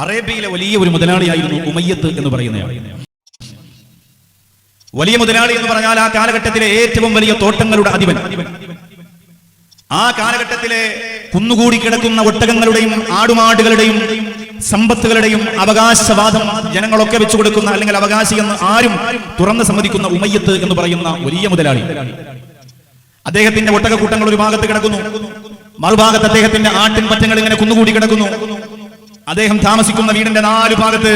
അറേബ്യയിലെ വലിയ ഒരു മുതലാളിയായിരുന്നു ഉമയ്യത്ത് എന്ന് പറയുന്നയാൾ. വലിയ മുതലാളി എന്ന് പറഞ്ഞാൽ ആ കാലഘട്ടത്തിലെ ഏറ്റവും വലിയ തോട്ടങ്ങളുടെ അധിപൻ. ആ കാലഘട്ടത്തിലെ കുന്നുകൂടി കിടക്കുന്ന ഒട്ടകങ്ങളുടെയും ആടുമാടുകളുടെയും സമ്പത്തുകളുടെയും അവകാശവാദം ജനങ്ങളൊക്കെ വെച്ചു കൊടുക്കുന്ന, അല്ലെങ്കിൽ അവകാശി എന്ന് ആരും തുറന്ന് സമ്മതിക്കുന്ന ഉമയ്യത്ത് എന്ന് പറയുന്ന വലിയ മുതലാളി. അദ്ദേഹത്തിന്റെ ഒട്ടകക്കൂട്ടങ്ങൾ ഒരു ഭാഗത്ത് കിടക്കുന്നു, മറുഭാഗത്ത് അദ്ദേഹത്തിന്റെ ആട്ടിൻ പറ്റങ്ങൾ ഇങ്ങനെ കുന്നുകൂടി കിടക്കുന്നു. അദ്ദേഹം താമസിക്കുന്ന വീടിന്റെ 4 ഭാഗത്ത്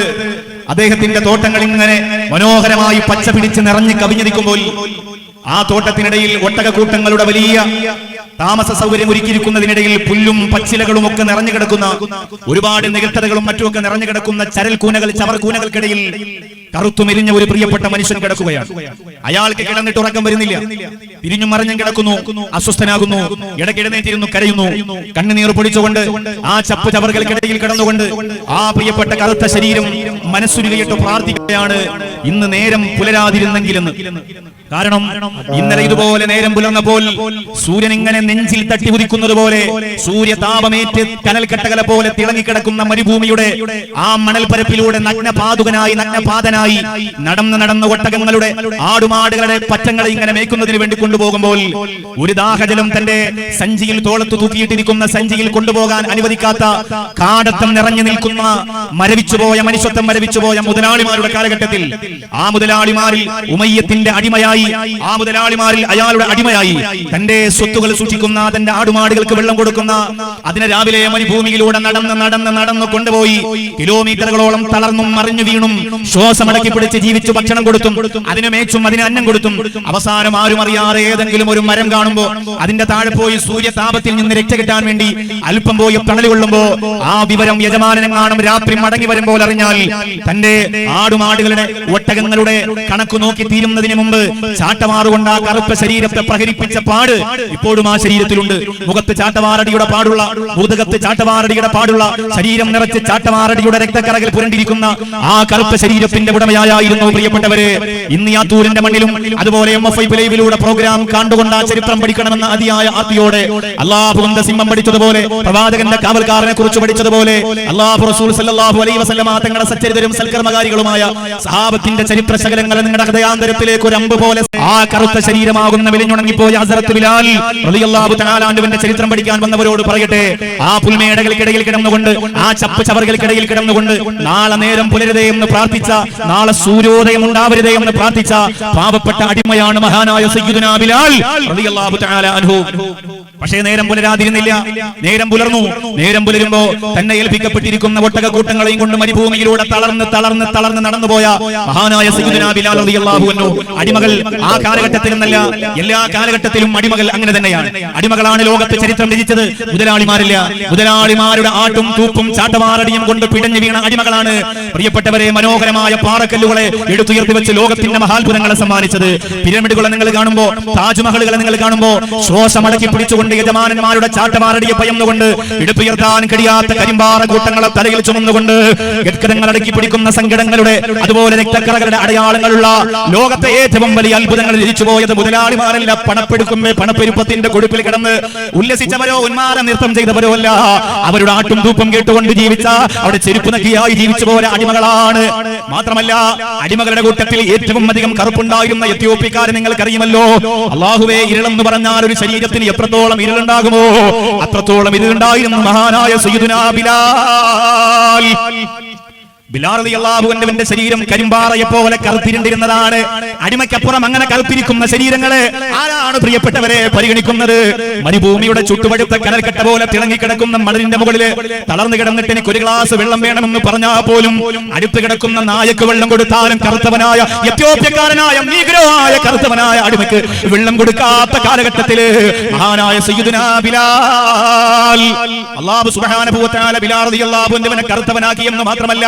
അദ്ദേഹത്തിന്റെ തോട്ടങ്ങൾ ഇങ്ങനെ മനോഹരമായി പച്ച പിടിച്ച് നിറഞ്ഞ് കവിഞ്ഞു നിൽക്കുമ്പോൾ ആ തോട്ടത്തിനിടയിൽ ഒട്ടകക്കൂട്ടങ്ങളുടെ വലിയ താമസ സൗകര്യം ഒരുക്കിയിരിക്കുന്നതിനിടയിൽ പുല്ലും പച്ചിലകളും ഒക്കെ നിറഞ്ഞു കിടക്കുന്ന, ഒരുപാട് നികത്തതകളും മറ്റുമൊക്കെ നിറഞ്ഞു കിടക്കുന്ന ചരൽ കൂനകൾ, ചവർ കൂനകൾക്കിടയിൽ കറുത്തുമെരിഞ്ഞ ഒരു പ്രിയപ്പെട്ട മനുഷ്യൻ കിടക്കുകയാണ്. അയാൾക്ക് കിടന്നിട്ട് ഉറക്കം വരുന്നില്ല, തിരിഞ്ഞും മറിഞ്ഞും കിടക്കുന്നു, അസ്വസ്ഥനാകുന്നു, ഇടയ്ക്കിടന്നേറ്റിരുന്നു കരയുന്നു, കണ്ണുനീർ പൊടിച്ചുകൊണ്ട് ആ ചപ്പ് ചവറുകൾക്കിടയിൽ കിടന്നുകൊണ്ട് ആ പ്രിയപ്പെട്ട കറുത്ത ശരീരം മനസ്സുരുകയിട്ട് പ്രാർത്ഥിക്കുകയാണ്, ഇന്ന് നേരം പുലരാതിരുന്നെങ്കിലെന്ന്. കാരണം ഇന്നലെ ഇതുപോലെ നേരം പുലർന്നപ്പോൾ സൂര്യൻ ഇങ്ങനെ നെഞ്ചിൽ തട്ടി ഉദിക്കുന്നത് പോലെ, സൂര്യതാപമേറ്റ് കനൽക്കട്ടകളെ പോലെ തിളങ്ങിക്കിടക്കുന്ന മരുഭൂമിയുടെ ആ മണൽപ്പരപ്പിലൂടെ നഗ്നപാതുകനായി നഗ്നപാതനായി നടന്ന് ഒട്ടകങ്ങളുടെ ആടുമാടുകളുടെ പറ്റങ്ങളെ ഇങ്ങനെ മേയ്ക്കുന്നതിന് വേണ്ടി കൊണ്ടുപോകുമ്പോൾ ഒരു ദാഹജലം തന്റെ സഞ്ചിയിൽ തോളത്ത് തൂക്കിയിട്ടിരിക്കുന്ന സഞ്ചിയിൽ കൊണ്ടുപോകാൻ അനുവദിക്കാത്ത കാടത്തം നിറഞ്ഞു നിൽക്കുന്ന മരവിച്ചുപോയ മനുഷ്യത്വം മരവിച്ചുപോയ മുതലാളിമാരുടെ കാലഘട്ടത്തിൽ ആ മുതലാളിമാരിൽ ഉമയ്യത്തിന്റെ അടിമയായി, ആ മുതലാളിമാരിൽ അയാളുടെ അടിമയായി തന്റെ സ്വത്തുകൾ സൂക്ഷിക്കുന്ന, തന്റെ ആടുമാടുകൾക്ക് വെള്ളം കൊടുക്കുന്ന, അതിനെ രാവിലെ മരുഭൂമിയിലൂടെ നടന്ന് കൊണ്ടുപോയി കിലോമീറ്ററുകളോളം തളർന്നും മറിഞ്ഞു വീണും ശ്വാസമടക്കി പിടിച്ച് ജീവിച്ചു ഭക്ഷണം കൊടുത്തും അതിന് മേച്ചും അതിന് അന്നം കൊടുത്തും അവസാനം ആരും അറിയാതെ ഏതെങ്കിലും ഒരു മരം കാണുമ്പോ അതിന്റെ താഴെ പോയി സൂര്യതാപത്തിൽ നിന്ന് രക്ഷ കിട്ടാൻ വേണ്ടി അല്പം പോയി തണല് കൊള്ളുമ്പോ ആ വിവരം യജമാനെങ്ങാനും രാത്രി മടങ്ങി വരുമ്പോൾ അറിഞ്ഞാൽ തന്റെ ആടുമാടുകളുടെ ഒട്ടകങ്ങളുടെ കണക്ക് നോക്കി തീരുന്നതിന് മുമ്പ് ചാട്ടമാറുകൊണ്ട് ആ കറുത്ത ശരീരത്തെ പ്രഹരിപ്പിച്ച പാട് ഇപ്പോഴും ആ ശരീരത്തിലുണ്ട്. മുഖത്ത് ചാട്ടവാറടിയുടെ പാടുള്ള, മുതുകത്ത് ചാട്ടവാറടിയുടെ പാടുള്ള, ശരീരം നിറച്ച് ചാട്ടവാറടിയുടെ രക്തക്കറകൾ പുരണ്ടിരിക്കുന്ന ആ കറുത്ത ശരീരത്തിന്റെ ഉടമയായിരുന്നു പ്രിയപ്പെട്ടവരെ ഇന്ന് യാത്തൂരിന്റെ മണ്ണിലും അതുപോലെ MFI ലൈവിലൂടെ പ്രോഗ്രാം കണ്ടുകൊണ്ട് ആ ചരിത്രം പഠിക്കണമെന്ന അതിയായ ആർത്തിയോടെ അല്ലാഹുവിന്റെ സിംഹം പഠിച്ചതുപോലെ, പ്രവാചകന്റെ കാവൽക്കാരനെ കുറിച്ച് പഠിച്ചതുപോലെ, അല്ലാഹു റസൂൽ സല്ലല്ലാഹു അലൈഹി വസല്ലമ തങ്ങളുടെ സച്ചരിതരും സൽക്കർമ്മകാരികളുമായ സഹാബത്തിന്റെ ചരിത്ര ശകലങ്ങൾ നിങ്ങളുടെ ഹൃദയാന്തരത്തിലേക്ക് ഒരു അമ്പ് പോലെ ആ കറുത്ത ശരീരമാകുന്ന വിളിഞ്ഞുണങ്ങിപ്പോയ ഹസ്രത്ത് ബിലാൽ റളിയല്ലാഹു തആല അൻഹുവിന്റെ ചരിത്രം പഠിക്കാൻ വന്നവരോട് പറയട്ടെ, ആ പുൽമേടകൾക്കിടയിൽ കിടന്നുകൊണ്ട്, ആ ചപ്പ് ചവറുകൾക്കിടയിൽ കിടന്നുകൊണ്ട് നാളെ നേരം പുലരുതേ എന്ന് പ്രാർത്ഥിച്ച, നാളെ സൂര്യോദയം ഉണ്ടാവരുതേ എന്ന് പ്രാർത്ഥിച്ച പാവപ്പെട്ട അടിമയാണ് മഹാനായ സയ്യിദുനാ ബിലാൽ റളിയല്ലാഹു തആല അൻഹു. പക്ഷേ നേരം പുലരാതിരുന്നില്ല. നേരം പുലർന്നു. നേരം പുലരുമ്പോ തന്നെ ഏൽപ്പിക്കപ്പെട്ടിരിക്കുന്ന ഒട്ടകക്കൂട്ടങ്ങളെയും കൊണ്ട് മരുഭൂമിയിലൂടെ തളർന്ന് നടന്നുപോയ മഹാനായ സയ്യിദുനാ ബിലാൽ റളിയല്ലാഹു അൻഹു. അടിമകൾ ആ കാലഘട്ടത്തിലെന്നല്ല, എല്ലാ കാലഘട്ടത്തിലും അടിമകൾ അങ്ങനെ തന്നെയാണ്. അടിമകളാണ് ലോകത്ത് ചരിത്രം രചിച്ചത്, മുതലാളിമാരില്ല. മുതലാളിമാരുടെ ആട്ടും തൂപ്പും ചാട്ടവാറടിയും കൊണ്ട് പിടഞ്ഞു വീണ അടിമകളാണ് പ്രിയപ്പെട്ടവരെ മനോഹരമായ പാറക്കല്ലുകളെ എടുത്തുയർത്തി വെച്ച് ലോകത്തിന്റെ മഹാത്ഭുതങ്ങളെ സമ്മാനിച്ചത്. പിരമിഡുകളെ നിങ്ങൾ കാണുമ്പോ, താജ്മഹലുകളെ നിങ്ങൾ കാണുമ്പോ ശ്വാസമടക്കി പിടിച്ചുകൊണ്ട് യജമാനന്മാരുടെ ചാട്ടവാറടിയെ ഭയന്നുകൊണ്ട് ഇടുപ്പുയർത്താൻ കഴിയാത്ത കരിമ്പാറ കൂട്ടങ്ങളെ തലയിൽ ചുമന്നുകൊണ്ട് ഗദ്ഗതങ്ങൾ അടക്കി പിടിക്കുന്ന സങ്കടങ്ങളുടെ അതുപോലെ രക്തക്കറകളുടെ അടയാളങ്ങളുള്ള ലോകത്തെ ഏറ്റവും വലിയ അത്ഭുതങ്ങൾ രചിച്ചുപോയത് മുതലാളിമാരല്ല, പണപ്പെരുപ്പത്തിന്റെ കൊടുപ്പിൽ കിടന്ന് ഉല്ലസിച്ചവരോ ഉന്മാദ നൃത്തം ചെയ്തവരോ അല്ല, അവരുടെ ആട്ടും തൂപ്പും കേട്ടുകൊണ്ട് ജീവിച്ച, അവിടെ ചെരുപ്പ് നക്കിയായി ജീവിച്ചു പോയ അടിമകളാണ്. മാത്രമല്ല അടിമകളുടെ കൂട്ടത്തിൽ ഏറ്റവും അധികം കറുപ്പുണ്ടായിരുന്ന എത്യോപ്യക്കാരെ നിങ്ങൾക്കറിയുമല്ലോ. അല്ലാഹുവേ, ഇരുളെന്ന് പറഞ്ഞാൽ ഒരു ശരീരത്തിന് എത്രത്തോളം ഇരുളുണ്ടാകുമോ അത്രത്തോളം ഇരുളുണ്ടായിരുന്നു മഹാനായ സയ്യിദുനാ ബിലാൽ. ബിലാൽ റളിയല്ലാഹു അൻഹുവിന്റെ ശരീരം കരിമ്പാറയെ പോലെ കറുത്തിരുണ്ടിരുന്നതാണ്. അടിമയ്ക്കപ്പുറം അങ്ങനെ കറുത്തിരിക്കുന്ന ശരീരങ്ങളെ ആരാണ് പ്രിയപ്പെട്ടവരെ പരിഗണിക്കുന്നത്? മരുഭൂമിയുടെ ചുട്ടുപഴുത്ത കനൽക്കട്ട പോലെ തിളങ്ങിക്കിടക്കുന്ന മണലിന്റെ മുകളിൽ തളർന്നു കിടന്നിട്ട് എനിക്ക് ഒരു ഗ്ലാസ് വെള്ളം വേണമെന്ന് പറഞ്ഞാൽ പോലും അടുത്ത് കിടക്കുന്ന നായക്ക് വെള്ളം കൊടുത്താലും കറുത്തവനായ എത്യോപ്യക്കാരനായ നീഗ്രോയായ കറുത്തവനായ അടിമയ്ക്ക് വെള്ളം കൊടുക്കാത്ത കാലഘട്ടത്തില് മഹാനായ സയ്യിദുനാ ബിലാൽ, അല്ലാഹു സുബ്ഹാനഹു വ തആല ബിലാൽ റളിയല്ലാഹു അൻഹുവിനെ കറുത്തവനാക്കിയെന്ന് മാത്രമല്ല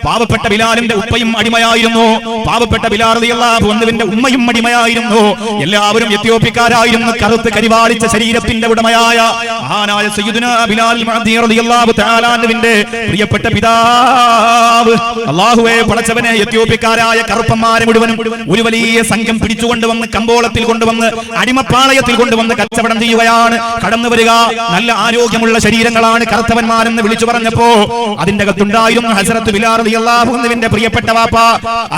പാവപ്പെട്ട ബിലാലിന്റെ ഉപ്പയും അടിമയായിരുന്നു, പാവപ്പെട്ട ബിലാൽ റളിയല്ലാഹു അൻഹുവിന്റെ ഉമ്മയും അടിമയായിരുന്നു. എല്ലാവരും എത്യോപ്യക്കാരായിരുന്നു. കറുത്ത് കരിവാളിച്ച ശരീരത്തിന്റെ ഉടമയായ മഹാനായ സയ്യിദുനാ ബിലാൽ മഅദി റളിയല്ലാഹു തആല അൻഹുവിന്റെ പ്രിയപ്പെട്ട പിതാവ്. അല്ലാഹുവേ പടച്ചവനെ, എത്യോപ്യക്കാരായ കറുപ്പന്മാരെ മുഴുവനും ഒരു വലിയ സംഘം പിടിച്ചുകൊണ്ടുവന്ന് കമ്പോളത്തിൽ കൊണ്ടുവന്ന് അടിമപ്പാളയത്തിൽ കൊണ്ടുവന്ന് കച്ചവടം ചെയ്യുകയാണ്. കടന്നു വരിക, നല്ല ആരോഗ്യമുള്ള ശരീരങ്ങളാണ് കറുത്തവന്മാരെന്ന് വിളിച്ചു പറഞ്ഞപ്പോ അതിന്റെ അകത്തുണ്ടായിരുന്നു ഹസ്രത്ത് ബിലാൽ റളിയല്ലാഹു അൻഹുവിന്റെ പ്രിയപ്പെട്ട വാപ്പ.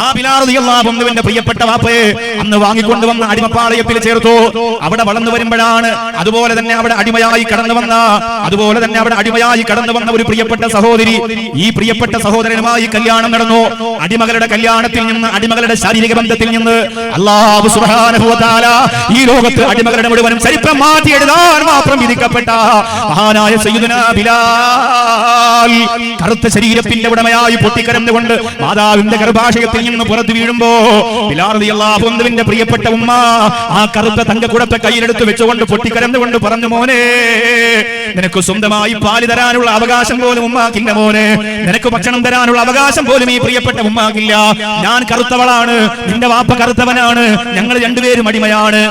ആ ബിലാൽ റളിയല്ലാഹു അൻഹുവിന്റെ പ്രിയപ്പെട്ട വാപ്പയെ അന്ന് വാങ്ങിക്കൊണ്ടുവന്ന അടിമപ്പാളയത്തിൽ ചേർത്തു. അവിടെ വളർന്നു വരുമ്പോഴാണ് അതുപോലെ തന്നെ അവിടെ അടിമയായി കടന്നു വന്ന ഒരു പ്രിയപ്പെട്ട സഹോദരി, ഈ പ്രിയപ്പെട്ട സഹോദരനുമായി കല്യാണം നടന്നു. അടിമകളുടെ കല്യാണത്തിൽ നിന്ന്, അടിമകളുടെ ശാരീരിക ബന്ധത്തിൽ നിന്ന് അല്ലാഹു സുബ്ഹാനഹു വ തആല ഈ ലോകത്ത് അടിമകളുടെ മുഴുവനും ചരിത്രം മാറ്റി എഴുതാൻ മാത്രം വിധിക്കപ്പെട്ട മഹാനായ സയ്യിദുനാ ബിലാൽ കറുത്ത ശരീരത്തിന്റെ ഉടമയായി പൊട്ടിക്കരന്നുകൊണ്ട് മാതാവിന്റെ ഗർഭാശയത്തിൽ നിന്ന് പുറത്തു വീഴുമ്പോ ബിലാൽ റളിയല്ലാഹു അൻഹുവിന്റെ പ്രിയപ്പെട്ട ഉമ്മ ആ കറുത്ത തങ്കക്കുടത്തെ കയ്യിലെടുത്ത് വെച്ചുകൊണ്ട് പൊട്ടിക്കരന്നുകൊണ്ട് പറഞ്ഞു, മോനെ, നിനക്ക് സ്വന്തമായി പാല് തരാനുള്ള അവകാശം പോലും ഉമ്മാക്കില്ല മോനെ, നിനക്ക് ഭക്ഷണം തരാനുള്ള അവകാശം പോലും ഈ പ്രിയപ്പെട്ട ഉമ്മാക്കില്ല. ഞാൻ കറുത്തവളാണ്, നിന്റെ വാപ്പ കറുത്തവനാണ്, ഞങ്ങൾ രണ്ടുപേരും അടിമയാണ്.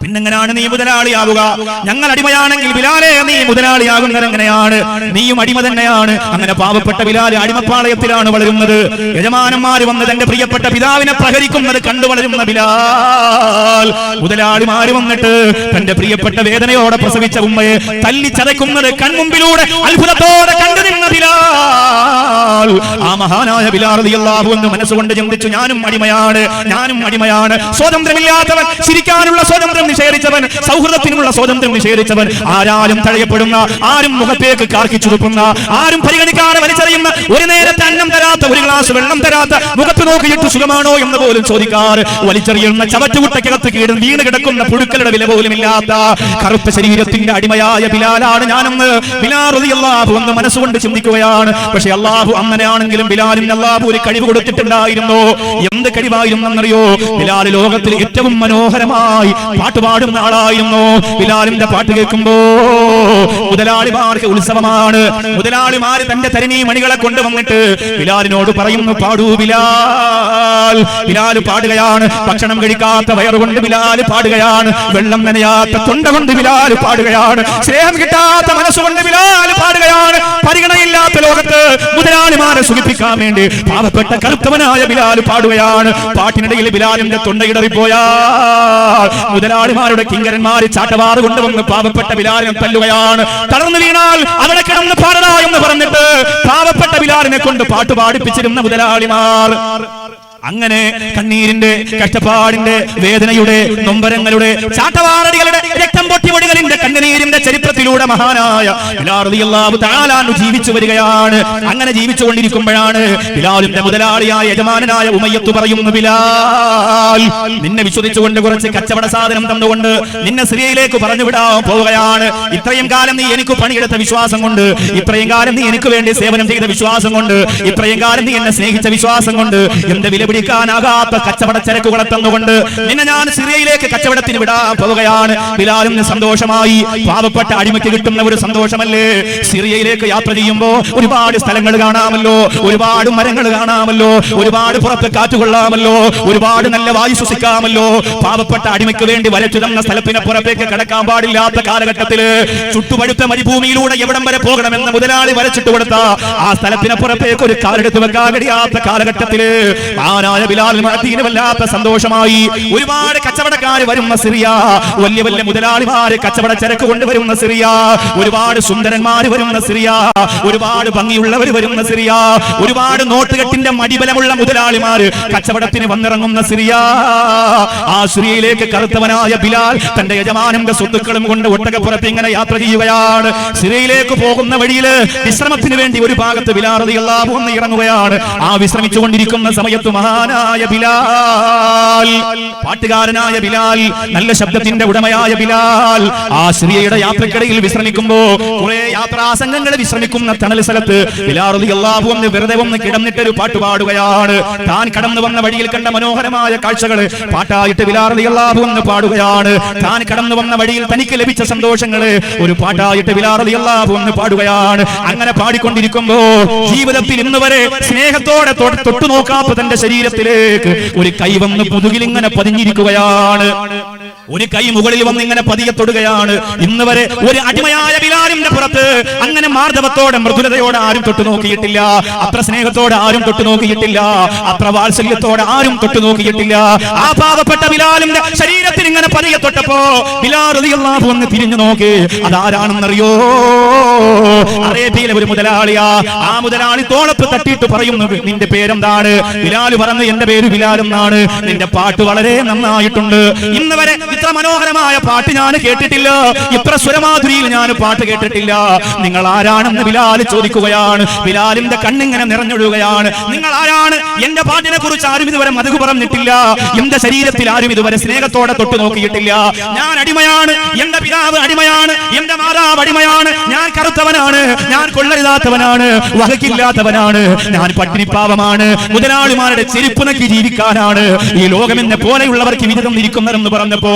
പിന്നെങ്ങനെയാണ് നീ മുതലാളിയാവുക? ഞങ്ങൾ അടിമയാണെങ്കിൽ ബിലാലെ നീ മുതലാളിയാകുന്നത് എങ്ങനെയാണ്? നീയും അടിമ തന്നെയാണ്. അങ്ങനെ പാവപ്പെട്ട ബിലാൽ അടിമപ്പാളയത്തിലാണ് വളരുന്നത്. യജമാനന്മാര് വന്ന് തന്റെ പ്രിയപ്പെട്ട പിതാവിനെ പ്രഹരിക്കുന്നത് കണ്ടു വളരുന്ന ബിലാൽ, മുതലാളിമാര് വന്നിട്ട് തന്റെ പ്രിയപ്പെട്ട വേദനയോടെ പ്രസവിച്ച ഉമ്മയെ തല്ലിച്ചതയ്ക്കുന്നത് കൺമുമ്പിലൂടെ അത്ഭുതത്തോടെ കണ്ടു നിന്ന ബിലാൽ, ആ മഹാനായ ബിലാൽ റളിയല്ലാഹു അൻഹു മനസ്സുകൊണ്ട് ചിന്തിച്ചു, ഞാനും അടിമയാണ്. സ്വാതന്ത്ര്യമില്ലാത്തവൻ, ചിരിക്കാനുള്ള സ്വാതന്ത്ര്യം നിഷേധിച്ചവൻ, സൗഹൃദത്തിനുള്ള സ്വാതന്ത്ര്യം നിഷേധിച്ചവൻ, ആരാലും തഴയപ്പെടുന്ന, ആരും മുഖത്തേക്ക് കാർക്കിച്ചുറുപ്പുന്ന, ആരും പരിഗണിക്കാതെ വലിച്ചെറിയുന്ന, ഒരു നേരത്തെ അന്നം തരാത്ത, ഒരു ഗ്ലാസ് വെള്ളം തരാത്ത, മുഖത്ത് നോക്കിയിട്ട് സുഖമാണോ എന്ന് പോലും ചോദിക്കാറ് വലിച്ചെറിയുന്ന, ചവറ്റുകുട്ടയ്ക്കകത്ത് വീണ് കിടക്കുന്ന പുഴുക്കളുടെ വില പോലും ഇല്ലാത്ത കറുത്ത ശരീരത്തിന്റെ അടിമയായ ബിലാലാണ് ഞാനെന്ന് ബിലാൽ റളിയല്ലാഹു അൻഹു മനസ്സുകൊണ്ട് ചിന്തിക്കുകയാണ്. പക്ഷെ അല്ലാഹു അങ്ങനെയാണെങ്കിലും ബിലാലിന് അല്ലാഹു ഒരു കഴിവ് കൊടുത്തിട്ടുണ്ടായിരുന്നു. എന്ത് കഴിവായിരുന്നെന്നറിയോ? ബിലാൽ ലോകത്തിൽ ഏറ്റവും മനോഹരമായി പാട്ടുപാടുന്ന ആളായിരുന്നു. ബിലാലിന്റെ പാട്ട് കേൾക്കുമ്പോ മുതലാളിമാർക്ക് ഉത്സവമാണ്. മുതലാളിമാര് തന്റെ തരണി മണികളെ കൊണ്ടുവന്നിട്ട് ബിലാലിനോട് പറയുന്നു, പാടൂ ബിലാൽ. ബിലാൽ പാടുകയാണ്. ഭക്ഷണം കഴിക്കാത്ത വയറുകൊണ്ട് ബിലാൽ പാടുകയാണ്. വെള്ളം നനയാത്ത തൊണ്ട കൊണ്ട് ബിലാൽ പാടുകയാണ്. സ്നേഹം കിട്ടാത്ത മനസ്സുകൊണ്ട് ബിലാൽ പാടുകയാണ്. പരിഗണയില്ലാത്ത ലോകത്ത് മുതലാളിമാരെ സുഖിപ്പിക്കാൻ വേണ്ടി പാവപ്പെട്ട കറുത്തവനായ ബിലാൽ പാടുകയാണ്. പാട്ടിനിടയിൽ ബിലാലിന്റെ തൊണ്ടയിടറിപ്പോയാൽ മുതലാളിമാരുടെ കിങ്കരന്മാര് ചാട്ടവാറ് കൊണ്ടുവന്ന് പാവപ്പെട്ട ബിലാലിനെ തല്ലുകയാണ്. തളർന്നു വീണാൽ അവിടെ കിടന്ന് പാടടാ എന്ന് പറഞ്ഞിട്ട് പാവപ്പെട്ട ബിലാലിനെ കൊണ്ട് പാട്ട് പാടിപ്പിച്ചിരുന്ന മുതലാളിമാർ. അങ്ങനെ കണ്ണീരിന്റെ, കഷ്ടപ്പാടിന്റെ, വേദനയുടെ, നൊമ്പരങ്ങളുടെ, ചാട്ടവാറടികളുടെ, രക്തം പൊട്ടിയൊടികളിന്റെ, കണ്ണുനീരിന്റെ ചരിത്രത്തിലൂടെ മഹാനായ ബിലാൽ റളിയല്ലാഹു തആല അൻഹു ജീവിച്ചു വരികയാണ്. അങ്ങനെ ജീവിച്ചുകൊണ്ടിരിക്കുമ്പോഴാണ് ബിലാലിന്റെ മുതലാളിയായ യജമാനനായ ഉമയ്യത്ത് പറയുന്നു, ബിലാൽ, നിന്നെ വിശ്വസിച്ചുകൊണ്ട് കുറച്ച് കച്ചവട സാധനം തന്നുകൊണ്ട് നിന്നെ സിറിയയിലേക്ക് പറഞ്ഞു വിടാൻ പോവുകയാണ്. ഇത്രയും കാലം നീ എനിക്ക് പണിയെടുത്ത വിശ്വാസം കൊണ്ട്, ഇത്രയും കാലം നീ എനിക്ക് വേണ്ടി സേവനം ചെയ്ത വിശ്വാസം കൊണ്ട്, ഇത്രയും കാലം നീ എന്നെ സ്നേഹിച്ച വിശ്വാസം കൊണ്ട്, എന്റെ വില പിടിക്കാനാകാത്ത കച്ചവട ചരക്കുകളെ തന്നുകൊണ്ട് നിന്നെ ഞാൻ സിറിയയിലേക്ക് കച്ചവടത്തിന് വിടാൻ പോവുകയാണ്. ബിലാലിന് സന്തോഷമായി. പാവപ്പെട്ട അടിമയ്ക്ക് കിട്ടുന്ന ഒരു സന്തോഷമല്ലേ സിറിയയിലേക്ക് യാത്ര ചെയ്യുമ്പോ? ഒരുപാട് സ്ഥലങ്ങൾ കാണാമല്ലോ, ഒരുപാട് മരങ്ങൾ കാണാമല്ലോ, ഒരുപാട് പുറത്ത് കാറ്റ് കൊള്ളാമല്ലോ, ഒരുപാട് നല്ല വായു ശ്വസിക്കാമല്ലോ. പാവപ്പെട്ട അടിമയ്ക്ക് വേണ്ടി വരച്ചു തന്ന സ്ഥലത്തിന് പുറത്തേക്ക് കടക്കാൻ പാടില്ലാത്ത കാലഘട്ടത്തില് ചുട്ടുപഴുത്ത മരുഭൂമിയിലൂടെ എവിടം വരെ പോകണമെന്ന് മുതലാളി വരച്ചിട്ട് കൊടുത്ത ആ സ്ഥലത്തിന് പുറത്തേക്ക് ഒരു കാലെടുത്ത് വെക്കാൻ കഴിയാത്ത കാലഘട്ടത്തില് മഹാനായ ബിലാൽ മഅദീന് വല്ലാത്ത സന്തോഷമായി. ഒരുപാട് കച്ചവടക്കാര് വരുന്ന സിറിയ, വലിയ വലിയ മുതലാളിമാര് കച്ചവട ചരക്ക് കൊണ്ടുവരുന്ന സിറിയ, ഒരുപാട് സുന്ദരന്മാര് വരുന്ന സിറിയ, ഒരുപാട് ഭംഗിയുള്ളവർ വരുന്ന സിറിയ, ഒരുപാട് നോട്ടുകെട്ടിന്റെ മടിബലമുള്ള മുതലാളിമാര് കച്ചവടത്തിന് വന്നിറങ്ങുന്ന സിറിയ. ആ സിറിയയിലേക്ക് കറുത്തവനായ ബിലാൽ തന്റെ യജമാനന്റെ സ്വത്തുക്കളും കൊണ്ട് ഒട്ടകപ്പുറത്ത് ഇങ്ങനെ യാത്ര ചെയ്യുകയാണ്. സിറിയയിലേക്ക് പോകുന്ന വഴിയില് വിശ്രമത്തിന് വേണ്ടി ഒരു ഭാഗത്ത് ബിലാൽ റളിയല്ലാഹു അൻഹു ഇറങ്ങുകയാണ്. ആ വിശ്രമിച്ചുകൊണ്ടിരിക്കുന്ന സമയത്ത് മഹാനായ ബിലാൽ, പാട്ടുകാരനായ ബിലാൽ, നല്ല ശബ്ദത്തിന്റെ ഉടമയായ ബിലാൽ ആ സിറിയയുടെ യാത്രക്കിടയിൽ വിശ്രമിക്കുമ്പോ കുറെ യാത്രാ സംഘങ്ങൾ വിശ്രമിക്കുന്ന തണൽ സ്ഥലത്ത് ബിലാൽ റളിയല്ലാഹു അൻഹു വെറുതെ ഒന്ന് കിടന്നിട്ടൊരു പാട്ട് പാടുകയാണ്. താൻ കടന്നു വന്ന വഴിയിൽ കണ്ട മനോഹരമായ കാഴ്ചകള് പാട്ടായിട്ട് ബിലാൽ റളിയല്ലാഹു അൻഹു പാടുകയാണ്. താൻ കടന്നു വന്ന വഴിയിൽ തനിക്ക് ലഭിച്ച സന്തോഷങ്ങള് ഒരു പാട്ടായിട്ട് ബിലാൽ റളിയല്ലാഹു അൻഹു പാടുകയാണ്. അങ്ങനെ പാടിക്കൊണ്ടിരിക്കുമ്പോ ജീവിതത്തിൽ ഇന്ന് വരെ സ്നേഹത്തോടെ തൊട്ടു നോക്കാത്ത തന്റെ ശരീരത്തിലേക്ക് ഒരു കൈ വന്ന് പുതുകിൽ ഇങ്ങനെ പതിഞ്ഞിരിക്കുകയാണ്. ഒരു കൈ മുകളിൽ വന്ന് ഇങ്ങനെ പതിയെ തൊടുകയാണ്. ഇന്ന് വരെ ഒരു അടിമയായ ബിലാലിന്റെ പുറത്ത് അങ്ങനെ മാർദ്ദവത്തോടെ മൃദുലതയോടെ ആരും തൊട്ടു നോക്കിയിട്ടില്ല. അത്ര സ്നേഹത്തോടെ ആരും തൊട്ടു നോക്കിയിട്ടില്ല. അത്ര വാത്സല്യത്തോടെ ആരും തൊട്ടു നോക്കിയിട്ടില്ല. ആ പാവപ്പെട്ട ബിലാലിന്റെ ശരീരത്തിൽ ഇങ്ങനെ പതിയെ തൊട്ടപ്പോ ബിലാൽ റളിയല്ലാഹു അൻഹു തിരിഞ്ഞു നോക്കി. അതാരാണെന്നറിയോ? അറേബ്യയിലെ ഒരു മുതലാളിയാ. ആ മുതലാളി തോളപ്പ് തട്ടിയിട്ട് പറയുന്നു, നിന്റെ പേരെന്താണ്? ബിലാൽ പറഞ്ഞു, എന്റെ പേര് ബിലാൽ എന്നാണ്. നിന്റെ പാട്ട് വളരെ നന്നായിട്ടുണ്ട്. ഇന്ന് വരെ ഇത്ര മനോഹരമായ പാട്ട് ഞാൻ കേട്ടിട്ടില്ല. ഇത്ര സ്വരമാധുരിയിൽ ഞാൻ പാട്ട് കേട്ടിട്ടില്ല. നിങ്ങൾ ആരാണെന്ന് ബിലാൽ ചോദിക്കുകയാണ്. ബിലാലിന്റെ കണ്ണിങ്ങനെ നിറഞ്ഞൊഴുകയാണ്. നിങ്ങൾ ആരാണ്? എന്റെ പാട്ടിനെ കുറിച്ച് ആരും ഇതുവരെ മധു പറഞ്ഞിട്ടില്ല. എന്റെ ശരീരത്തിൽ ആരും ഇതുവരെ സ്നേഹത്തോടെ തൊട്ടു നോക്കിയിട്ടില്ല. ഞാൻ അടിമയാണ്. എന്റെ പിതാവ് അടിമയാണ്. എന്റെ മാതാവ് അടിമയാണ്. ഞാൻ കറുത്തവനാണ്. ഞാൻ കൊള്ളരുതാത്തവനാണ്. വഹക്കില്ലാത്തവനാണ്. ഞാൻ പട്ടിണിപ്പാവമാണ്. മുതലാളിമാരുടെ ചെരുപ്പ് നക്കി ജീവിക്കാനാണ് ഈ ലോകം എന്നെ പോലെയുള്ളവർക്ക് വിധം ഇരിക്കുന്നതെന്ന് പറഞ്ഞപ്പോ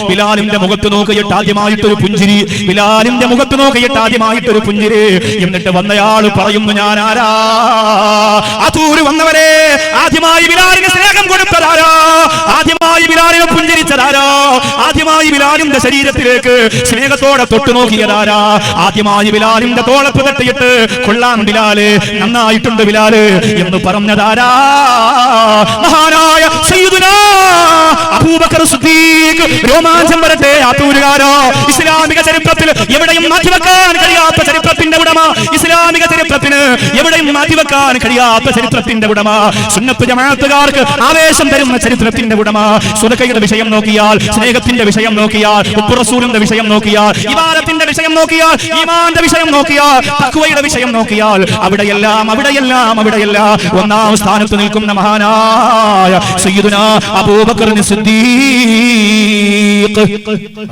ബിലാലിന്റെ മുഖത്ത് നോക്കിയിട്ട് ആദ്യമായിട്ടൊരു പുഞ്ചിരി. ബിലാലിന്റെ മുഖത്ത് നോക്കിയിട്ട് ആദ്യമായിട്ടൊരു പുഞ്ചിരി. എന്നിട്ട് വന്നയാൾ പറയുന്നു, ഞാൻ ആരാ? അതൂര് വന്നവരെ, ആദ്യമായി ബിലാലിന് സ്നേഹം കൊടുത്തതാരാ? ആദ്യമായി ബിലാലിനെ പുഞ്ചിരിച്ചതാരാ? ആദ്യമായി ബിലാലിന്റെ ശരീരത്തിലേക്ക് സ്നേഹത്തോടെ തൊട്ടു നോക്കിയതാരാ? ആദ്യമായി ബിലാലിന്റെ തോളപ്പ് തട്ടിയിട്ട് കൊള്ളാം ബിലാല്, നന്നായിട്ടുണ്ട് ബിലാല് എന്ന് പറഞ്ഞതാരാ? മഹാനായ സയ്യിദുനാ അബൂബക്കർ സിദ്ദീഖ്. രോമാഞ്ചം വരട്ടെ ആത്തൂരുകാരോ. ഇസ്ലാമിക ചരിത്രത്തിൽ എവിടെയും മാറ്റിവെക്കാൻ കഴിയാത്ത ചരിത്രത്തിന്റെ ഉടമ. ഇസ്ലാമിക ചരിത്രത്തിന് എവിടെയും മാറ്റിവെക്കാൻ കഴിയാത്ത ചരിത്രത്തിന്റെ ഉടമ. സുന്നത്ത് ജമാഅത്തുകാർക്ക് ആവേശം തരുന്ന ചരിത്രത്തിന്റെ ഉടമ. സ്വതക്കയുടെ വിഷയം നോക്കിയാൽ, സ്നേഹത്തിന്റെ വിഷയം നോക്കിയാൽ, റസൂലിന്റെ വിഷയം നോക്കിയാൽ, ഇബാദത്തിന്റെ വിഷയം നോക്കിയാൽ, ഈമാന്റെ വിഷയം നോക്കിയാൽ, തഖ്വയുടെ വിഷയം നോക്കിയാൽ, അവിടെയെല്ലാം ഒന്നാം സ്ഥാനത്ത് നിൽക്കുന്ന മഹാനായ സയ്യിദുനാ അബൂബക്കർ സിദ്ദീഖ്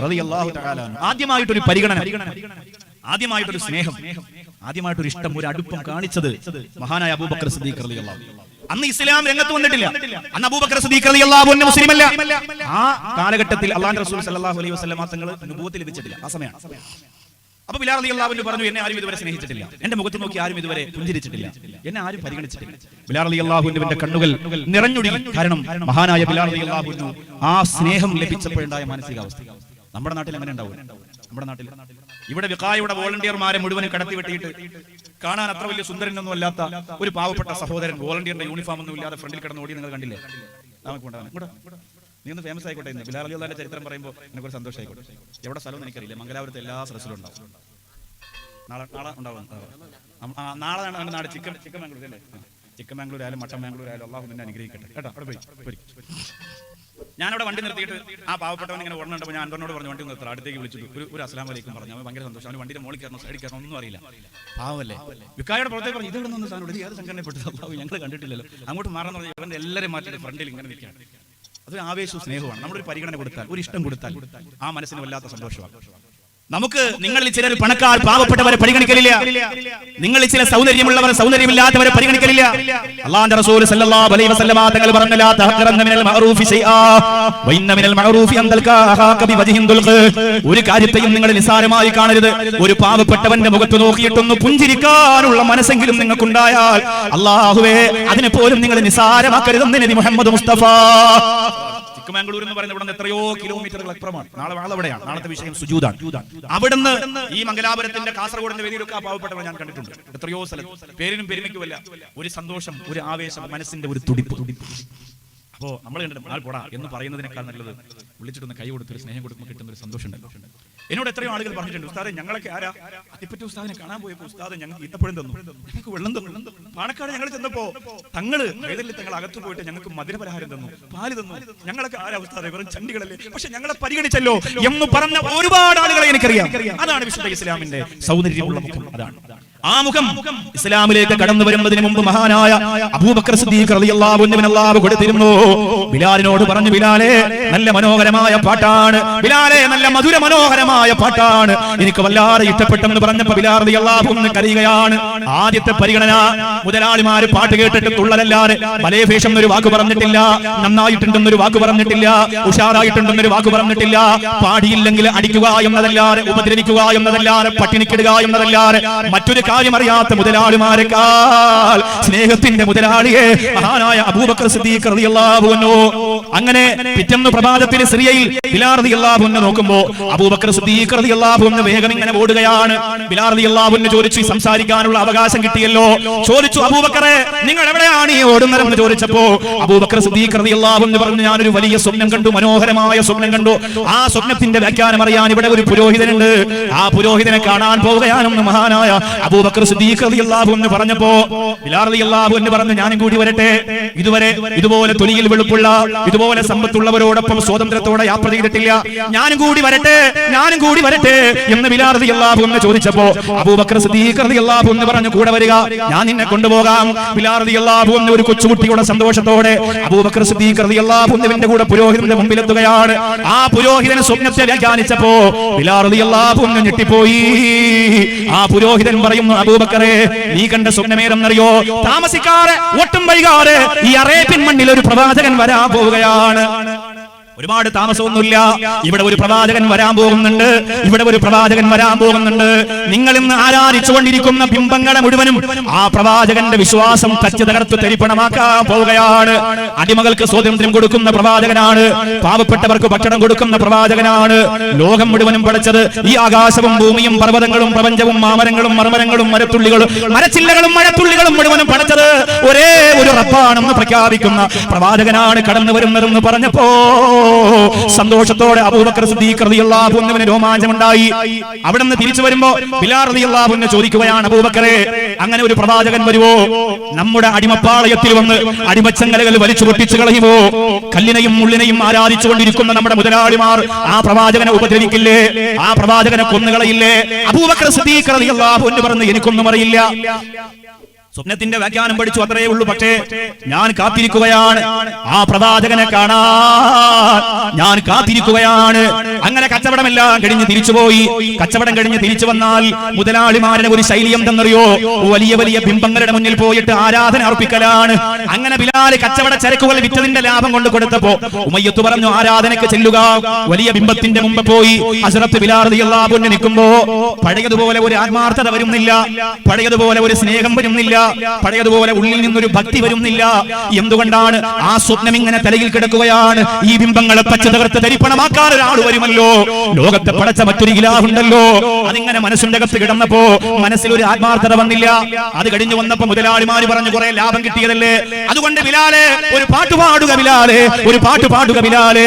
റളിയല്ലാഹു തആല. ആദ്യമായിട്ടൊരു പരിഗണന, ആദ്യമായിട്ടൊരു സ്നേഹം, ആദ്യമായിട്ടൊരു ഇഷ്ടം, ഒരു അടുപ്പം കാണിച്ചത് മഹാനായ അബൂബക്കർ സിദ്ദീഖ് റളിയല്ലാഹു. അന്ന് ഇസ്ലാം രംഗത്ത് വന്നിട്ടില്ല. അന്ന് അബൂബക്കർ സിദ്ദീഖ് റളിയല്ലാഹു അൻഹു മുസ്ലിമല്ല. ആ കാലഘട്ടത്തിൽ അല്ലാഹുവിന്റെ റസൂൽ സല്ലല്ലാഹു അലൈഹി വസല്ലം തങ്ങൾ നബുവത്ത് ലഭിച്ചിട്ടില്ല. ആ സമയമാണ്. അപ്പൊ ബിലാൽ റളിയല്ലാഹു അൻഹു പറഞ്ഞു, എന്നെ ആരും ഇതുവരെ സ്നേഹിച്ചിട്ടില്ല. എന്റെ മുഖത്ത് നോക്കി ആരും ഇതുവരെ പുഞ്ചിരിച്ചിട്ടില്ല. എന്നെ ആരും പരിഗണിച്ചിട്ടില്ല. ബിലാൽ റളിയല്ലാഹു അൻഹുവിന്റെ കണ്ണുകൾ നിറഞ്ഞൊഴുകി. കാരണം മഹാനായ ബിലാൽ റളിയല്ലാഹു അൻഹു ആ സ്നേഹം ലഭിച്ചപ്പോഴുണ്ടായ മാനസികാവസ്ഥ നമ്മുടെ നാട്ടിൽ എങ്ങനെ ഉണ്ടാവും? നമ്മുടെ നാട്ടിൽ ഇവിടെ വിഖായയുടെ വോളണ്ടിയർമാരെ മുഴുവനും കടത്തി വെട്ടിയിട്ട് കാണാൻ അത്ര വലിയ സുന്ദരനൊന്നും അല്ലാത്ത ഒരു പാവപ്പെട്ട സഹോദരൻ വോളണ്ടിയറിന്റെ യൂണിഫോം ഒന്നും ഇല്ലാതെ ഫ്രണ്ടിൽ കിടന്ന് ഓടി നിങ്ങൾ കണ്ടില്ലേ? നീ ഒന്ന് ഫേമസ് ആയിക്കോട്ടെ. ബിലാൽ റളിയല്ലാഹുവിന്റെ ചരിത്രം പറയുമ്പോൾ എനിക്കൊരു സന്തോഷമായിക്കോട്ടെ. എവിടെ സ്ഥലം എനിക്കറിയില്ല. മംഗലാപുരത്ത് എല്ലാ സദസ്സിലും ഉണ്ടാവും. നാളെ ഉണ്ടാവും. നാളെ നാട് ചിക്കമംഗ്ലൂർ അല്ലേ? ചിക്കമംഗ്ലൂർ ആയാലും മട്ടൻ മാംഗ്ലൂർ ആയാലും അള്ളാഹു നിന്നെ അനുഗ്രഹിക്കട്ടെ കേട്ടോ. അവിടെ പോയി ഞാനവിടെ വണ്ടി നിർത്തിയിട്ട് ആ പാവപ്പെട്ടവൻ ഇങ്ങനെ ഓടണുണ്ടപ്പോൾ ഞാൻ അൻവറിനോട് പറഞ്ഞു, വണ്ടി നിർത്തണം. അടുത്തേക്ക് വിളിച്ചിട്ട് ഒരു അസ്സലാമു അലൈക്കും പറഞ്ഞു. അവൻ ഭയങ്കര സന്തോഷം. അവന് വണ്ടിയുടെ മോളിൽ കയറണം, സൈഡിൽ കയറണം, ഒന്നും അറിയില്ല. പാവല്ലേ. വിക്കായുടെ പുറത്തേക്ക് പറഞ്ഞു, ഇതെവിടെ നിന്ന് സാധനം ഏത് സംഘടനപ്പെട്ടത്? അള്ളാഹു ഞങ്ങൾ കണ്ടിട്ടില്ലല്ലോ. അങ്ങോട്ട് മാറാന്ന് പറഞ്ഞാൽ ഇവന്റെ എല്ലാവരും മാറ്റിയിട്ട് ഫ്രണ്ടിൽ ഇങ്ങനെ നിൽക്കുകയാണ്. അതൊരു ആവേശവും സ്നേഹമാണ്. നമ്മളൊരു പരിഗണന കൊടുത്താൽ, ഒരു ഇഷ്ടം കൊടുത്താൽ ആ മനസ്സിന് വല്ലാത്ത സന്തോഷമാണ്. നമുക്ക് നിങ്ങളിൽ ചിലർ പണക്കാർ പാവപ്പെട്ടവരെ പരിഗണിക്കലില്ല. നിങ്ങളിൽ ചില സൗന്ദര്യമുള്ളവർ സൗന്ദര്യമില്ലാത്തവരെ പരിഗണിക്കലില്ല. അല്ലാഹുവിന്റെ റസൂൽ സല്ലല്ലാഹു അലൈഹി വസല്ലം തങ്ങൾ പറഞ്ഞു, ലാ തഹഖറന്ന മിനൽ മഅറൂഫി ശൈആ വ ഇന്ന മിനൽ മഅറൂഫി അൻ തൽകാ അഖാക ബിവജ്ഹിൻ ദുൽഖ്. ഒരു കാര്യത്തെയും നിങ്ങൾ നിസ്സാരമായി കാണരുത്. ഒരു പാവപ്പെട്ടവന്റെ മുഖത്ത് നോക്കിയിട്ടൊന്ന് പുഞ്ചിരിക്കാനുള്ള മനസ്സെങ്കിലും നിങ്ങൾക്കുണ്ടായാൽ അല്ലാഹുവേ അതിനെ പോലും നിങ്ങൾ നിസ്സാരമാക്കരുതെന്ന് നബി മുഹമ്മദ് മുസ്തഫ. ചിക്കമംഗ്ലൂർ എന്ന് പറയുന്ന ഇവിടെ എത്രയോ കിലോമീറ്ററുകൾ അപ്പുറമാണ്. നാളെ അവിടെയാണ്. നാളത്തെ വിഷയം സുജൂദാണ്. അവിടുന്ന് ഈ മംഗലാപുരത്തിന്റെ കാസർഗോഡിന്റെ വേദിയിലൊക്കെ ആ പാവപ്പെട്ടവർ ഞാൻ കണ്ടിട്ടുണ്ട്. എത്രയോ സ്ഥലത്ത് പേരിനും പെരുമയ്ക്കുമല്ല ഒരു സന്തോഷം, ഒരു ആവേശം, മനസ്സിന്റെ ഒരു തുടിപ്പ്. അപ്പോ നമ്മൾ കണ്ടിട്ട് ആൾ പോടാ എന്ന് പറയുന്നതിനേക്കാൾ നല്ലത് വിളിച്ചിട്ടൊന്ന് കൈ കൊടുത്തൊരു സ്നേഹം കൊടുക്കുമ്പോൾ കിട്ടുന്ന ഒരു സന്തോഷം ഉണ്ടല്ലോ. എന്നോട് എത്രയോ ആളുകൾ പറഞ്ഞിട്ടുണ്ട്, ഉസ്താദെ ഞങ്ങളൊക്കെ ആരാ അതിപ്പറ്റി ഉസ്താദിനെ കാണാൻ പോയപ്പോൾ ഉസ്താദ് ഞങ്ങൾക്ക് ഈത്തപ്പഴം തന്നു, ഞങ്ങൾക്ക് വെള്ളം തന്നു. പാണക്കാട് ഞങ്ങൾ ചെന്നപ്പോ തങ്ങള് വേദലിൽ തങ്ങൾ അകത്തു പോയിട്ട് ഞങ്ങൾക്ക് മധുരപലഹാരം തന്നു, പാല് തന്നു. ഞങ്ങളൊക്കെ ആരാ ഉസ്താദെ, വെറും ചണ്ടികളല്ലേ, പക്ഷെ ഞങ്ങളെ പരിഗണിച്ചല്ലോ എന്ന് പറഞ്ഞ ഒരുപാട് ആളുകളെ എനിക്കറിയാം. അതാണ് വിശുദ്ധ ഇസ്ലാമിന്റെ സൗന്ദര്യമുള്ള മുഖം. അതാണ് ആ മുഖം ഇസ്ലാമിലേക്ക് കടന്നു വരുന്നതിന് മുമ്പ് മഹാനായ അബൂബക്കർ സിദ്ദീഖ് റളിയല്ലാഹു അൻഹുവിന് അല്ലാഹു കൊടുത്തിരുന്നു. ബിലാലിനോട് പറഞ്ഞു, ബിലാലേ നല്ല മനോഹരമായ പാട്ടാണ്, ബിലാലേ നല്ല മധുര മനോഹരമായ പാട്ടാണ്, എനിക്ക് വല്ലാതെ ഇഷ്ടപ്പെട്ടെന്ന് പറഞ്ഞപ്പോൾ ബിലാൽ റളിയല്ലാഹു അൻഹു കരയുകയാണ്. ആദ്യത്തെ പരിഗണന മുതലാളിമാര് പാട്ട് കേട്ടിട്ട് തുള്ളലല്ലാതെ ബലേഫേഷം എന്നൊരു വാക്ക് പറഞ്ഞിട്ടില്ല, നന്നായിട്ടുണ്ടെന്നൊരു വാക്ക് പറഞ്ഞിട്ടില്ല, ഉഷാറായിട്ടുണ്ടെന്നൊരു വാക്ക് പറഞ്ഞിട്ടില്ല. പാടിയില്ലെങ്കിൽ അടിക്കുക എന്നതല്ലാതെ, ഉപദ്രവിക്കുക എന്നതല്ലാതെ, പട്ടിണിക്കിടുക എന്നതല്ലാതെ മറ്റൊരു കാര്യം അറിയാത്ത മുതലാളിമാരെക്കാൾ സ്നേഹത്തിന്റെ മുതലാളിയെ മഹാനായ അബൂബക്കർ സിദ്ദീഖ് റളിയല്ലാഹു അൻഹു. അങ്ങനെ പിറ്റേന്ന് പ്രഭാതത്തിൽ സിറിയയിൽ ബിലാൽ റളിയല്ലാഹു അൻഹു നോക്കുമ്പോൾ അബൂബക്കർ സിദ്ദീഖ് റളിയല്ലാഹു അൻഹു വേഗം ഇങ്ങനെ ഓടുകയാണ്. ബിലാൽ റളിയല്ലാഹു അൻഹു ചോദിച്ചു, സംസാരിക്കാനുള്ള അവകാശം കിട്ടിയല്ലോ, ചോദിച്ചു, അബൂബക്കറെ നിങ്ങൾ എവിടെയാണ് ഈ ഓടുന്നതെന്ന് ചോദിച്ചപ്പോ അബൂബക്കർ സിദ്ദീഖ് റളിയല്ലാഹു അൻഹു പറഞ്ഞു, ഞാനൊരു വലിയ സ്വപ്നം കണ്ടു, മനോഹരമായ സ്വപ്നം കണ്ടു. ആ സ്വപ്നത്തിന്റെ വ്യാഖ്യാനം അറിയാൻ ഇവിടെ ഒരു പുരോഹിതനുണ്ട്, ആ പുരോഹിതനെ കാണാൻ പോവുകയാണെന്ന് മഹാനായ അബൂബക്കർ സിദ്ദീഖ് റളിയല്ലാഹു അൻഹു പറഞ്ഞപ്പോ ബിലാൽ റളിയല്ലാഹു അൻഹു പറഞ്ഞു, ഞാനും കൂടി വരട്ടെ. ഇതുവരെ ഇതുപോലെ തൊലിയിൽ വെളുപ്പുള്ള, ഇതുപോലെ സമ്പത്തുള്ളവരോടൊപ്പം സ്വാതന്ത്ര്യത്തോടെ യാത്ര ചെയ്തിട്ടില്ല, ഞാനും കൂടി വരട്ടെ, ഞാനും കൂടി വരട്ടെ എന്ന് ബിലാൽ റളിയല്ലാഹു അൻഹു ചോദിച്ചപ്പോ അബൂബക്കർ സിദ്ദീഖ് റളിയല്ലാഹു അൻഹു പറഞ്ഞു, കൂടെ വരിക, ഞാൻ നിന്നെ കൊണ്ടുപോകാം. ബിലാൽ റളിയല്ലാഹു അൻഹു ഒരു കൊച്ചുകുട്ടിയുടെ സന്തോഷത്തോടെ അബൂബക്കർ സിദ്ദീഖ് റളിയല്ലാഹു അൻഹുവിന്റെ കൂടെ പുരോഹിതന്റെ മുമ്പിലെത്തുകയാണ്. ആ പുരോഹിതൻ സ്വപ്നത്തെ വ്യാഖ്യാനിച്ചപ്പോ ബിലാൽ റളിയല്ലാഹു അൻഹു ഞെട്ടിപ്പോയി. ആ പുരോഹിതൻ പറയുന്നു, അബൂബക്കറെ നീ കണ്ട സ്വപ്നമേതെന്നറിയോ? താമസിക്കാതെ ഒട്ടും വൈകാതെ ഈ അറേബ്യൻ മണ്ണിൽ ഒരു പ്രവാചകൻ വരാൻ പോവുകയാണ്. ഒരുപാട് താമസമൊന്നുമില്ല, ഇവിടെ ഒരു പ്രവാചകൻ വരാൻ പോകുന്നുണ്ട്, ഇവിടെ ഒരു പ്രവാചകൻ വരാൻ പോകുന്നുണ്ട്. നിങ്ങൾ ഇന്ന് ആരാധിച്ചുകൊണ്ടിരിക്കുന്ന ബിംബങ്ങളെ മുഴുവനും ആ പ്രവാചകന്റെ വിശ്വാസം തച്ച് തകർത്ത് തരിപ്പണമാക്കാൻ പോവുകയാണ്. അടിമകൾക്ക് സ്വാതന്ത്ര്യം കൊടുക്കുന്ന പ്രവാചകനാണ്, പാവപ്പെട്ടവർക്ക് ഭക്ഷണം കൊടുക്കുന്ന പ്രവാചകനാണ്. ലോകം മുഴുവനും പഠിച്ചത് ഈ ആകാശവും ഭൂമിയും പർവ്വതങ്ങളും പ്രപഞ്ചവും മാമരങ്ങളും മർമരങ്ങളും മരത്തുള്ളികളും മരച്ചില്ലകളും മഴത്തുള്ളികളും മുഴുവനും പഠിച്ചത് ഒരേ ഒരു റബ്ബാണെന്ന് പ്രഖ്യാപിക്കുന്ന പ്രവാചകനാണ് കടന്നു വരുന്നതെന്ന് പറഞ്ഞപ്പോ സന്തോഷത്തോടെ അബൂബക്കർ സിദ്ദീഖ് റളിയല്ലാഹു അൻഹുവിന് രോമാഞ്ചമുണ്ടായി. അവിടെ നിന്ന് തിരിച്ചു വരുമ്പോ ബിലാൽ റളിയല്ലാഹു അൻഹു ചോദിക്കുകയാണ്, അബൂബക്കറെ അങ്ങനെ ഒരു പ്രവാചകൻ വരുവോ? നമ്മുടെ അടിമപ്പാളയത്തിൽ വന്ന് അടിമച്ചങ്ങലകൾ വലിച്ചു പൊട്ടിച്ചു കളയുമോ? കല്ലിനെയും മുള്ളിനെയും ആരാധിച്ചുകൊണ്ടിരിക്കുന്ന നമ്മുടെ മുതലാളിമാർ ആ പ്രവാചകനെ ഉപദ്രവിക്കില്ലേ? ആ പ്രവാചകനെ കൊന്നുകളയില്ലേ? അബൂബക്കർ സിദ്ദീഖ് റളിയല്ലാഹു അൻഹു പറഞ്ഞു, എനിക്കൊന്നും അറിയില്ല, സ്വപ്നത്തിന്റെ വ്യാഖ്യാനം പഠിച്ചു, അത്രയേ ഉള്ളൂ. പക്ഷേ ഞാൻ കാത്തിരിക്കുകയാണ്, ആ പ്രവാചകനെ കാണാൻ ഞാൻ കാത്തിരിക്കുകയാണ്. അങ്ങനെ കച്ചവടമെല്ലാം കഴിഞ്ഞ് തിരിച്ചുപോയി. കച്ചവടം കഴിഞ്ഞ് തിരിച്ചു വന്നാൽ മുതലാളിമാരുടെ ഒരു ശൈലി എന്തെന്നറിയോ? വലിയ വലിയ ബിംബങ്ങളുടെ മുന്നിൽ പോയിട്ട് ആരാധന അർപ്പിക്കലാണ്. അങ്ങനെ ബിലാൽ കച്ചവട ചരക്കുകൾ വിറ്റതിന്റെ ലാഭം കൊണ്ട് കൊടുത്തപ്പോ ഉമയ്യത്ത് പറഞ്ഞു, ആരാധനയ്ക്ക് ചെല്ലുക. വലിയ ബിംബത്തിന്റെ മുമ്പ് പോയി ഹസ്രത്ത് ബിലാൽ റളിയല്ലാഹു അൻഹു നിൽക്കുമ്പോ പഴയതുപോലെ ഒരു ആത്മാർത്ഥത വരുന്നില്ല, പഴയതുപോലെ ഒരു സ്നേഹം വരുന്നില്ല, പഴയതുപോലെ ഉള്ളിൽ നിന്നൊരു ഭക്തി വരുന്നില്ല. എന്തുകൊണ്ടാണ്? ആ സ്വപ്നം ഇങ്ങനെ തലയിൽ കിടക്കുകയാണ്. ഈ ബിംബങ്ങളെ പച്ച തകർത്ത് തരിപ്പണമാക്കാൻ ഒരാൾ വരുമല്ലോ, ലോകത്തെ പടച്ച മറ്റൊരു ഇലാഹുണ്ടല്ലോ, അതിങ്ങനെ മനസ്സിന്റെ അകത്ത് കിടന്നപ്പോ മനസ്സിൽ ഒരു ആത്മാർത്ഥത വന്നില്ല. അത് കഴിഞ്ഞു വന്നപ്പോ മുതലാളിമാര് പറഞ്ഞു, കുറെ ലാഭം കിട്ടിയതല്ലേ, അതുകൊണ്ട് ബിലാലെ ഒരു പാട്ട് പാടുക, ബിലാലെ ഒരു പാട്ട് പാടുക. ബിലാലെ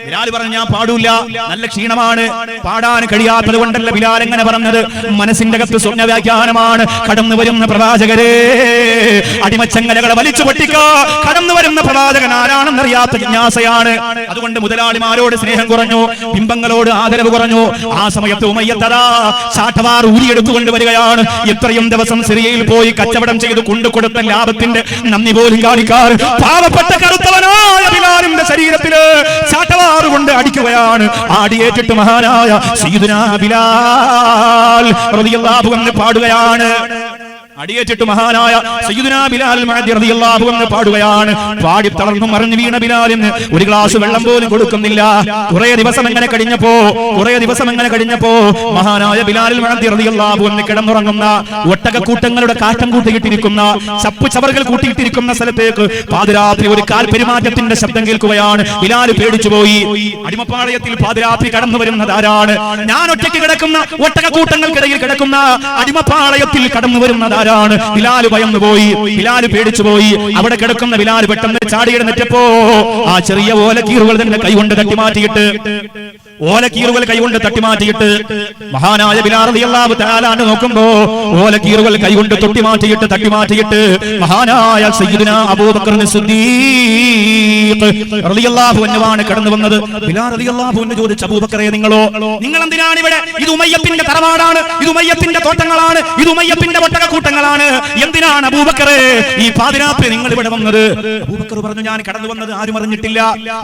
ബിലാൽ പറഞ്ഞു, ഞാൻ പാടൂല, നല്ല ക്ഷീണമാണ്, പാടാൻ കഴിയാത്തത് കൊണ്ടല്ല ബിലാൽ എങ്ങനെ പറഞ്ഞത്. മനസ്സിന്റെ അകത്ത് സ്വപ്ന വ്യാഖ്യാനമാണ്. കടന്നു വരുന്ന പ്രവാചകരെ, അടിമച്ചങ്ങലകളെ വലിച്ചു പൊട്ടിക്കാ കടന്നു വരുന്ന പ്രവാചകൻ ആരാണെന്നറിയാത്ത ജിജ്ഞാസയാണ്. അതുകൊണ്ട് മുതലാളിമാരോട് സ്നേഹം കുറഞ്ഞു, ബിംബങ്ങളോട് ആദരവ് കുറഞ്ഞു. ആ സമയത്ത് ഉമയ്യത്തതാ ചാട്ടവാർ ഊരിയെടുത്തുകൊണ്ട് വരികയാണ്. എത്രയും ദിവസം സിറിയയിൽ പോയി കച്ചവടം ചെയ്ത് കൊണ്ടുകൊടുത്ത ലാഭത്തിന്റെ നന്ദി പോലും കാണിക്കാർ പാവപ്പെട്ട കറുത്തവനായ ബിലാലിന്റെ ശരീരത്തില് ചാട്ടവാർ കൊണ്ട് അടിക്കുകയാണ്. ആടിയേറ്റിട്ട് മഹാനായ സയ്യിദുനാ ബിലാൽ റളിയല്ലാഹു അൻഹു പാടുകയാണ്. അടിയേറ്റിട്ട് മഹാനായ സയ്യിദുനാ ബിലാൽ റളിയല്ലാഹു അൻഹു പാടുകയാണ്. പാടി തളർന്നു മറിഞ്ഞു വീണ ബിലാലിന് ഒരു ഗ്ലാസ് വെള്ളം പോലും കൊടുക്കുന്നില്ല. കുറേ ദിവസം എങ്ങനെ കഴിഞ്ഞപ്പോ മഹാനായ ബിലാൽ റളിയല്ലാഹു അൻഹു കിടന്നുറങ്ങുന്ന ഒട്ടകക്കൂട്ടങ്ങളുടെ കാഷ്ടം കൂട്ടിയിട്ടിരിക്കുന്ന ചപ്പു ചവറുകൾ കൂട്ടിയിട്ടിരിക്കുന്ന സ്ഥലത്തേക്ക് പാതിരാത്രി ഒരു കാൽ പെരുമാറ്റത്തിന്റെ ശബ്ദം കേൾക്കുകയാണ്. ബിലാൽ പേടിച്ചുപോയി. അടിമപ്പാളയത്തിൽ പാതിരാത്രി കടന്നു വരുന്നത് ആരാണ്? ഞാൻ ഒറ്റയ്ക്ക് കിടക്കുന്ന ഒട്ടകക്കൂട്ടങ്ങൾക്കിടയിൽ കിടക്കുന്ന അടിമപ്പാളയത്തിൽ കടന്നു വരുന്നത് ആരാണ്? ബിലാൽ ഭയന്നു പോയി, ബിലാൽ പേടിച്ചു പോയി. അവിടെ കിടക്കുന്ന ബിലാൽ പെട്ടെന്ന് ചാടിയെഴുന്നേറ്റപ്പോ ആ ചെറിയ ഓലക്കീറുകൾ തന്നെ കൈകൊണ്ട് തട്ടി മാറ്റിയിട്ട് ഓലക്കീറുകൾ കൈകൊണ്ട് തട്ടിമാറ്റിയിട്ട് മഹാനായ ബിലാൽ റളിയല്ലാഹു തആല അൻഹു നോക്കുമ്പോ ഓലക്കീറുകൾ കൈകൊണ്ട് തട്ടിമാറ്റിയിട്ട് മഹാനായ സയ്യിദുനാ അബൂബക്കർ സിദ്ദീഖ് റളിയല്ലാഹു അൻഹു ആണ് കടന്നു വന്നത്. ബിലാൽ റളിയല്ലാഹു അൻഹു ചോദിച്ചു, അബൂബക്കറെ നിങ്ങൾ എന്തിനാണ് ഇവിടെ? ഇത് ഉമയ്യത്തിന്റെ തറവാടാണ്, ഇത് ഉമയ്യത്തിന്റെ തോട്ടങ്ങളാണ്, ഇത് ഉമയ്യത്തിന്റെ ഒട്ടകക്കൂട്ടങ്ങളാണ്. എന്തിനാണ് അബൂബക്കറെ ഈ പാതിരാത്രി നിങ്ങൾ ഇവിടെ വന്നത്? അബൂബക്കർ പറഞ്ഞു, ഞാൻ കടന്നു വന്നത് ആരും അറിഞ്ഞിട്ടില്ല,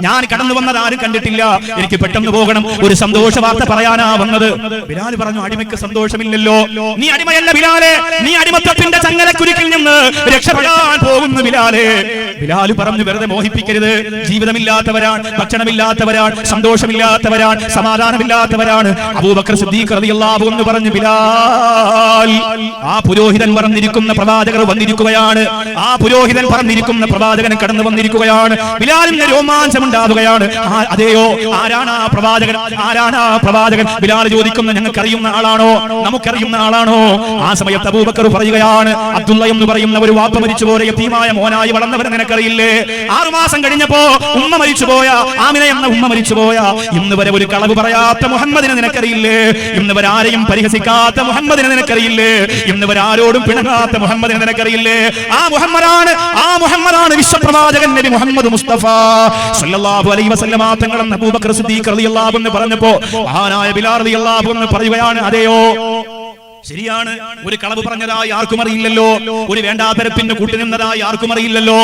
ഞാൻ കടന്നു വന്നത് ആരും കണ്ടിട്ടില്ല, എനിക്ക് പെട്ടെന്ന് പോകണം, ഒരു സന്തോഷ വാർത്ത പറയാനാ വന്നത്. ബിലാൽ പറഞ്ഞു, അടിമയ്ക്ക് സന്തോഷമില്ലല്ലോ, നീ അടിമയല്ല ബിലാലെ, നീ അടിമത്തത്തിന്റെ ചങ്ങലക്കുരുക്കിൽ നിന്ന് രക്ഷപ്പെടാൻ പോകുന്നു ബിലാലെ. ബിലാൽ പറഞ്ഞു, വെറുതെ മോഹിപ്പിക്കരുത്, ജീവിതമില്ലാത്തവരാണ്, ഭക്ഷണമില്ലാത്തവരാണ്, സന്തോഷമില്ലാത്തവരാണ്, സമാധാനമില്ലാത്തവരാണ്. അബൂബക്കർ സിദ്ദീഖ് റളിയല്ലാഹു അൻഹു പറഞ്ഞു, ബിലാൽ, ആ പുരോഹിതൻ പറഞ്ഞിരിക്കുന്ന പ്രവാചകർ വന്നിരിക്കുകയാണ്, ആ പുരോഹിതൻ പറഞ്ഞിരിക്കുന്ന പ്രവാചകൻ കടന്നു വന്നിരിക്കുകയാണ്. ബിലാലിന് രോമാഞ്ചം ഉണ്ടാവുകയാണ്. അതെയോ, ആരാണ് ആ പ്രവാചകൻ? ആരാണ് ആ പ്രവാചകൻ? ബിലാൽ ചോദിക്കുന്ന, ഞങ്ങൾക്കറിയുന്ന ആളാണോ, നമുക്കറിയുന്ന ആളാണോ? ആ സമയത്ത് അബൂബക്കർ പറയുകയാണ്, അബ്ദുള്ള എന്ന് പറയുന്ന ഒരു വാപ്പ മരിച്ചുപോയ യതീമായ മോനായി വളർന്നവരെ നിനക്കറിയില്ലേ? 6 മാസം കഴിഞ്ഞപ്പോ ഉമ്മ മരിച്ചുപോയ, ആമിന എന്ന ഉമ്മ മരിച്ചുപോയ, ഇന്ന് വരെ ഒരു കളവ് പറയാത്ത മുഹമ്മദിനെ നിനക്കറിയില്ലേ? ഇന്ന് വരെ ആരെയും പരിഹസിക്കാത്ത മുഹമ്മദിനെ നിനക്കറിയില്ലേ? ഇന്ന് വരെ ആരോടും പിണങ്ങാത്ത മുഹമ്മദിനെ നിനക്കറിയില്ലേ? ആ മുഹമ്മദാണ് വിശ്വപ്രവാചകൻ നബി മുഹമ്മദ് മുസ്തഫ സല്ലല്ലാഹു അലൈഹി വസല്ലമ തങ്ങൾ എന്ന് അബൂബക്കർ സിദ്ദീഖ് റളിയല്ലാഹു അൻഹു പറഞ്ഞപ്പോ മഹാനായ ബിലാൽ റളിയല്ലാഹു അൻഹു പറയുകയാണ്, അതെയോ, ശരിയാണ്, ഒരു കളവ് പറഞ്ഞതായി ആർക്കും അറിയില്ലല്ലോ, ഒരു വേണ്ടാതരപ്പിന് കൂട്ടുനിന്നതായി ആർക്കും അറിയില്ലല്ലോ,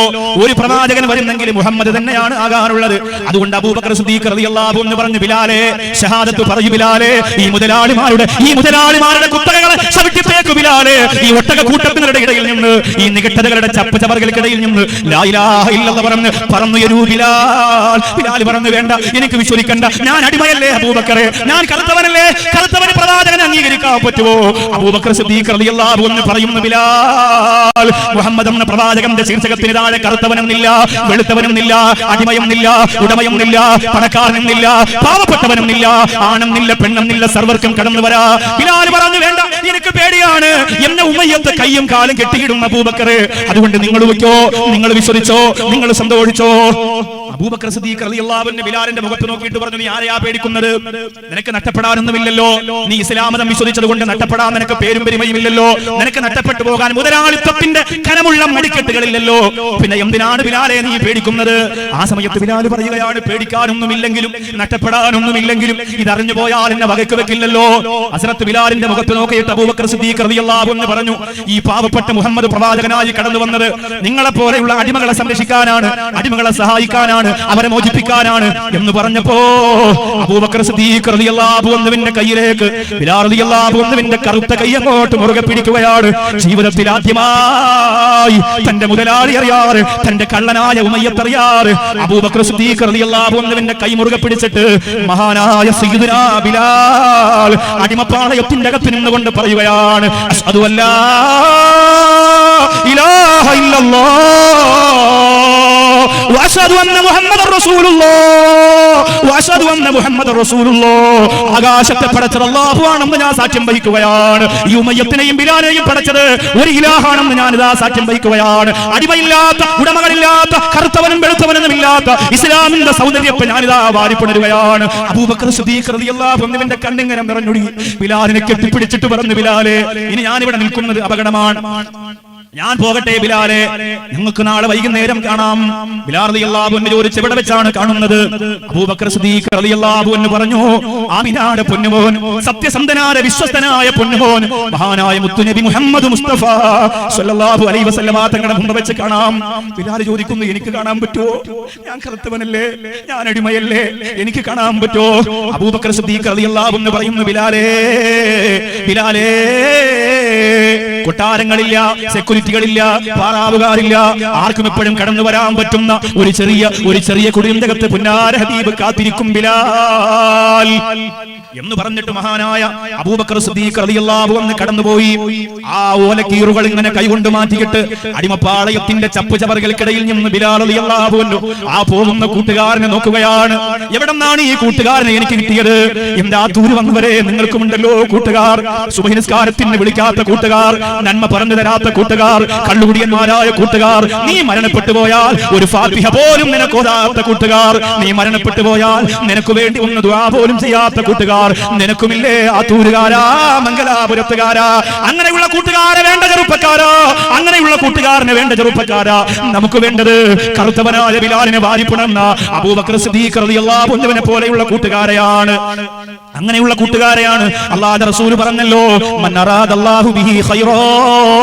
ഒരു പ്രവാചകൻ വരുന്നെങ്കിൽ മുഹമ്മദ് തന്നെയാണ് ആകാനുള്ളത്. അതുകൊണ്ട് അബൂബക്കർ സിദ്ദീഖ് റളിയല്ലാഹു അൻഹു പറഞ്ഞു, ബിലാലെ, ഷഹാദത്ത് പറയൂ ബിലാലെ, ഈ മുതലാളിമാരുടെ കുത്തകകളെ ചവിട്ടിത്തേക്കു ബിലാലെ, ഈ ഒട്ടകക്കൂട്ടങ്ങളുടെ ഇടയിൽ നിന്ന്, ഈ നികട്ടതകളുടെ ചപ്പുചവറുകൾക്കിടയിൽ നിന്ന് ലാ ഇലാഹ ഇല്ലല്ലാഹ് പറന്നുയരൂ ബിലാൽ. ബിലാൽ പറഞ്ഞു, വേണ്ട, എനിക്ക് വിശ്വസിക്കണ്ട, ഞാൻ അടിമയല്ലേ അബൂബക്കറെ, ഞാൻ കറുത്തവനല്ലേ, കറുത്തവന് പ്രവാചകനെ അംഗീകരിക്കാൻ പറ്റുമോ? അബൂബക്കർ സിദ്ദീഖ് റളിയല്ലാഹു അൻഹു പറയുന്നു, ബിലാൽ, മുഹമ്മദ് എന്ന പ്രവാചകന്റെ ശീർഷകത്തിന് താഴെ കറുത്തവനെന്നില്ല, വെളുത്തവനെന്നില്ല, അടിമയെന്നില്ല, ഉടമയെന്നില്ല, പണക്കാരനെന്നില്ല, പാവപ്പെട്ടവനെന്നില്ല, ആണെന്നില്ല, പെണ്ണെന്നില്ല, സർവർക്കും കടന്നു വരാ. ബിലാൽ പറഞ്ഞു, വേണ്ട, എനിക്ക് പേടിയാണ്, എന്നെ ഉമയ്യത്ത് കയ്യും കാലും കെട്ടിയിടും അബൂബക്കറെ, അതുകൊണ്ട് നിങ്ങൾ വയ്ക്കോ, നിങ്ങൾ വിശ്വസിച്ചോ, നിങ്ങൾ സന്തോഷിച്ചോ. അബൂബക്കർ സിദ്ദീഖ് റളിയല്ലാഹു അൻഹു ബിലാലിന്റെ മുഖത്ത് നോക്കിയിട്ട് പറഞ്ഞു, നീ ആരെയാ പേടിക്കുന്നത്? നിനക്ക് നഷ്ടപ്പെടാനൊന്നുമില്ലല്ലോ, നീ ഇസ്ലാം മതം വിശ്വസിച്ചത് കൊണ്ട് നഷ്ടപ്പെടാൻ നിനക്ക് പേരും പെരുമയും ഇല്ലല്ലോ, നിനക്ക് നഷ്ടപ്പെട്ടു പോകാൻ മുതലാളിത്തത്തിന്റെ കനമുള്ള മടിക്കെട്ടുകളില്ലല്ലോ, പിന്നെ എന്തിനാണ് ബിലാലെ നീ പേടിക്കുന്നത്? ആ സമയത്ത് ബിലാൽ പറയുകയാണ്, പേടിക്കാനൊന്നുമില്ലെങ്കിലും നഷ്ടപ്പെടാനൊന്നുമില്ലെങ്കിലും ഇതറിഞ്ഞു പോയാൽ എന്നെ വകയ്ക്ക് വെക്കില്ലല്ലോ. ഹസ്രത്ത് ബിലാലിന്റെ മുഖത്ത് നോക്കിയിട്ട് അബൂബക്കർ സിദ്ദീഖ് റളിയല്ലാഹു അൻഹു പറഞ്ഞു, ഈ പാവപ്പെട്ട മുഹമ്മദ് പ്രവാചകനായി കടന്നു വന്നത് നിങ്ങളെ പോലെയുള്ള അടിമകളെ സംരക്ഷിക്കാനാണ്, അടിമകളെ സഹായിക്കാനാണ്, അവരെ മോചിപ്പിക്കാനാണ് എന്ന് പറഞ്ഞപ്പോ അബൂബക്കർ സിദ്ദീഖ് റളിയല്ലാഹു അൻഹുവിന്റെ കയ്യിലേക്ക് ബിലാൽ റളിയല്ലാഹു അൻഹുവിന്റെ കറുത്ത കൈ അങ്ങോട്ട് മുറുകെ പിടിക്കുകയാണ്. ജീവിതത്തിൽ ആദ്യമായി തന്റെ മുതലാളി അറിയാറ്, തന്റെ കള്ളനായ ഉമയ്യത്ത് അറിയാറ്, അബൂബക്കർ സിദ്ദീഖ് റളിയല്ലാഹു അൻഹുവിന്റെ കൈ മുറുകെ പിടിച്ചിട്ട് മഹാനായ സയ്യിദുനാ ബിലാൽ അടിമപ്പാളയത്തിന്റെ അകത്ത് നിന്നുകൊണ്ട് പറയുകയാണ്, അശ്ഹദു അല്ലാ ഇലാഹ ഇല്ലല്ലാഹ് വഅശ്ഹദു അന്ന മുഹമ്മദർ റസൂലുള്ളാഹ് വഅശ്ഹദു അന്ന മുഹമ്മദർ റസൂലുള്ളാഹ്. ആകാശത്തെ പടച്ചത് അല്ലാഹു ആണെന്ന് ഞാൻ സാക്ഷ്യം വഹിക്കുകയാണ്. ഈ ഉമയ്യത്തിനെയും ബിലാലിനെയും പടച്ചത് ഒരു ഇലാഹാണെന്ന് ഞാൻ ഇതാ സാക്ഷ്യം വഹിക്കുകയാണ്. അടിമയില്ലാത്ത, ഉടമകളില്ലാത്ത, കറുത്തവനും വെളുത്തവനുമില്ലാത്ത ഇസ്ലാമിന്റെ സൗന്ദര്യത്തെ ഞാനിതാ വാരിപ്പുണരുകയാണ്. അബൂബക്കർ സിദ്ദീഖ് റളിയല്ലാഹു അൻഹുവിന്റെ കണ്ണിങ്ങനെ നിറഞ്ഞൊഴുകി. ബിലാലിനെ കെട്ടിപ്പിടിച്ചിട്ട് പറഞ്ഞു, ബിലാലെ, ഇനി ഞാനിവിടെ നിൽക്കുന്നത് അപകടമാണ്, ഞാൻ പോകട്ടെ ബിലാലെ, നിങ്ങൾക്ക് നാളെ വൈകുന്നേരം കാണാം. ബിലാൽ റളിയല്ലാഹു അൻഹു ചോദിച്ചു, എവിടെ വെച്ചാണ് കാണുന്നത്? അബൂബക്കർ സിദ്ദീഖ് റളിയല്ലാഹു അൻഹു പറഞ്ഞു, ആമിനയുടെ പൊന്നുമോൻ, സത്യസന്ധനായ വിശ്വസ്തനായ പൊന്നുമോൻ, മഹാനായ മുത്തുനബി മുഹമ്മദ് മുസ്തഫ സല്ലല്ലാഹു അലൈഹി വസല്ലമ തങ്ങളുടെ മുമ്പ് വെച്ച് കാണാം. ബിലാൽ ചോദിക്കുന്നു, എനിക്ക് കാണാൻ പറ്റുമോ? ഞാൻ കറുത്തവനല്ലേ, ഞാൻ അടിമയല്ലേ, എനിക്ക് കാണാൻ പറ്റുമോ? അബൂബക്കർ സിദ്ദീഖ് റളിയല്ലാഹു അൻഹു പറയുന്നു, ബിലാലേ, ബിലാലേ, കൊട്ടാരങ്ങളില്ല, സെക്യൂരിറ്റികളില്ല, പാറാവുകാരില്ല, ആർക്കും എപ്പോഴും കടന്നു വരാൻ പറ്റുന്ന ഒരു ചെറിയ കുടിലിന്റെ അകത്ത് പുന്നാര ഹബീബ് കാത്തിരിക്കും ബിലാൽ. എന്ന് പറഞ്ഞിട്ട് മഹാനായ അബൂബക്കർ സിദ്ദീഖ് റളിയല്ലാഹു അൻഹു കടന്നുപോയി. ആ ഓലക്കീറുകൾ ഇങ്ങനെ കൈകൊണ്ട് മാറ്റിയിട്ട് അടിമപ്പാളയത്തിന്റെ ചപ്പ് ചവറുകൾക്കിടയിൽ നിന്ന് ബിലാൽ റളിയല്ലാഹു അൻഹു ആ പോകുന്ന കൂട്ടുകാരനെ നോക്കുകയാണ്. എവിടെന്നാണ് ഈ കൂട്ടുകാരനെ എനിക്ക് കിട്ടിയത്? എന്റെ ആ ദൂരെ വന്നവരെ നിങ്ങൾക്കുമുണ്ടല്ലോ കൂട്ടുകാർ, സുബഹി നിസ്കാരത്തിന് വിളിക്കാത്ത കൂട്ടുകാർ, നന്മ പറഞ്ഞു തരാത്ത കൂട്ടുകാർ, കള്ളുകുടിയന്മാരായ കൂട്ടുകാർ, നീ മരണപ്പെട്ടു പോയാൽ ഒരു ഫാത്തിഹ പോലും നിനക്കോതാത്ത കൂട്ടുകാർ, നീ മരണപ്പെട്ടു പോയാൽ നിനക്ക് വേണ്ടി ഒന്ന് ദുആ പോലും ചെയ്യാത്ത കൂട്ടുകാർ നിനക്കുമില്ലേ ആ തൂരുകാരാ, മംഗലാപുരത്തുകാരാ? അങ്ങനെയുള്ള കൂട്ടുകാരെ വേണ്ട ചെറുപ്പക്കാരാ, അങ്ങനെയുള്ള കൂട്ടുകാരനെ വേണ്ട ചെറുപ്പക്കാരാ. നമുക്ക് വേണ്ടത് കറുത്തവനായ ബിലാലിനെ വാരിപ്പുണർന്ന അബൂബക്കർ സിദ്ദീഖ് റളിയല്ലാഹു അൻഹുവിനെ പോലെയുള്ള കൂട്ടുകാരെയാണ്. അങ്ങനെയുള്ള കൂട്ടുകാരെയാണ് അല്ലാഹുവിന്റെ റസൂൽ പറഞ്ഞല്ലോ, മൻ അറാദല്ലാഹു ബിഹി ഖൈറാ,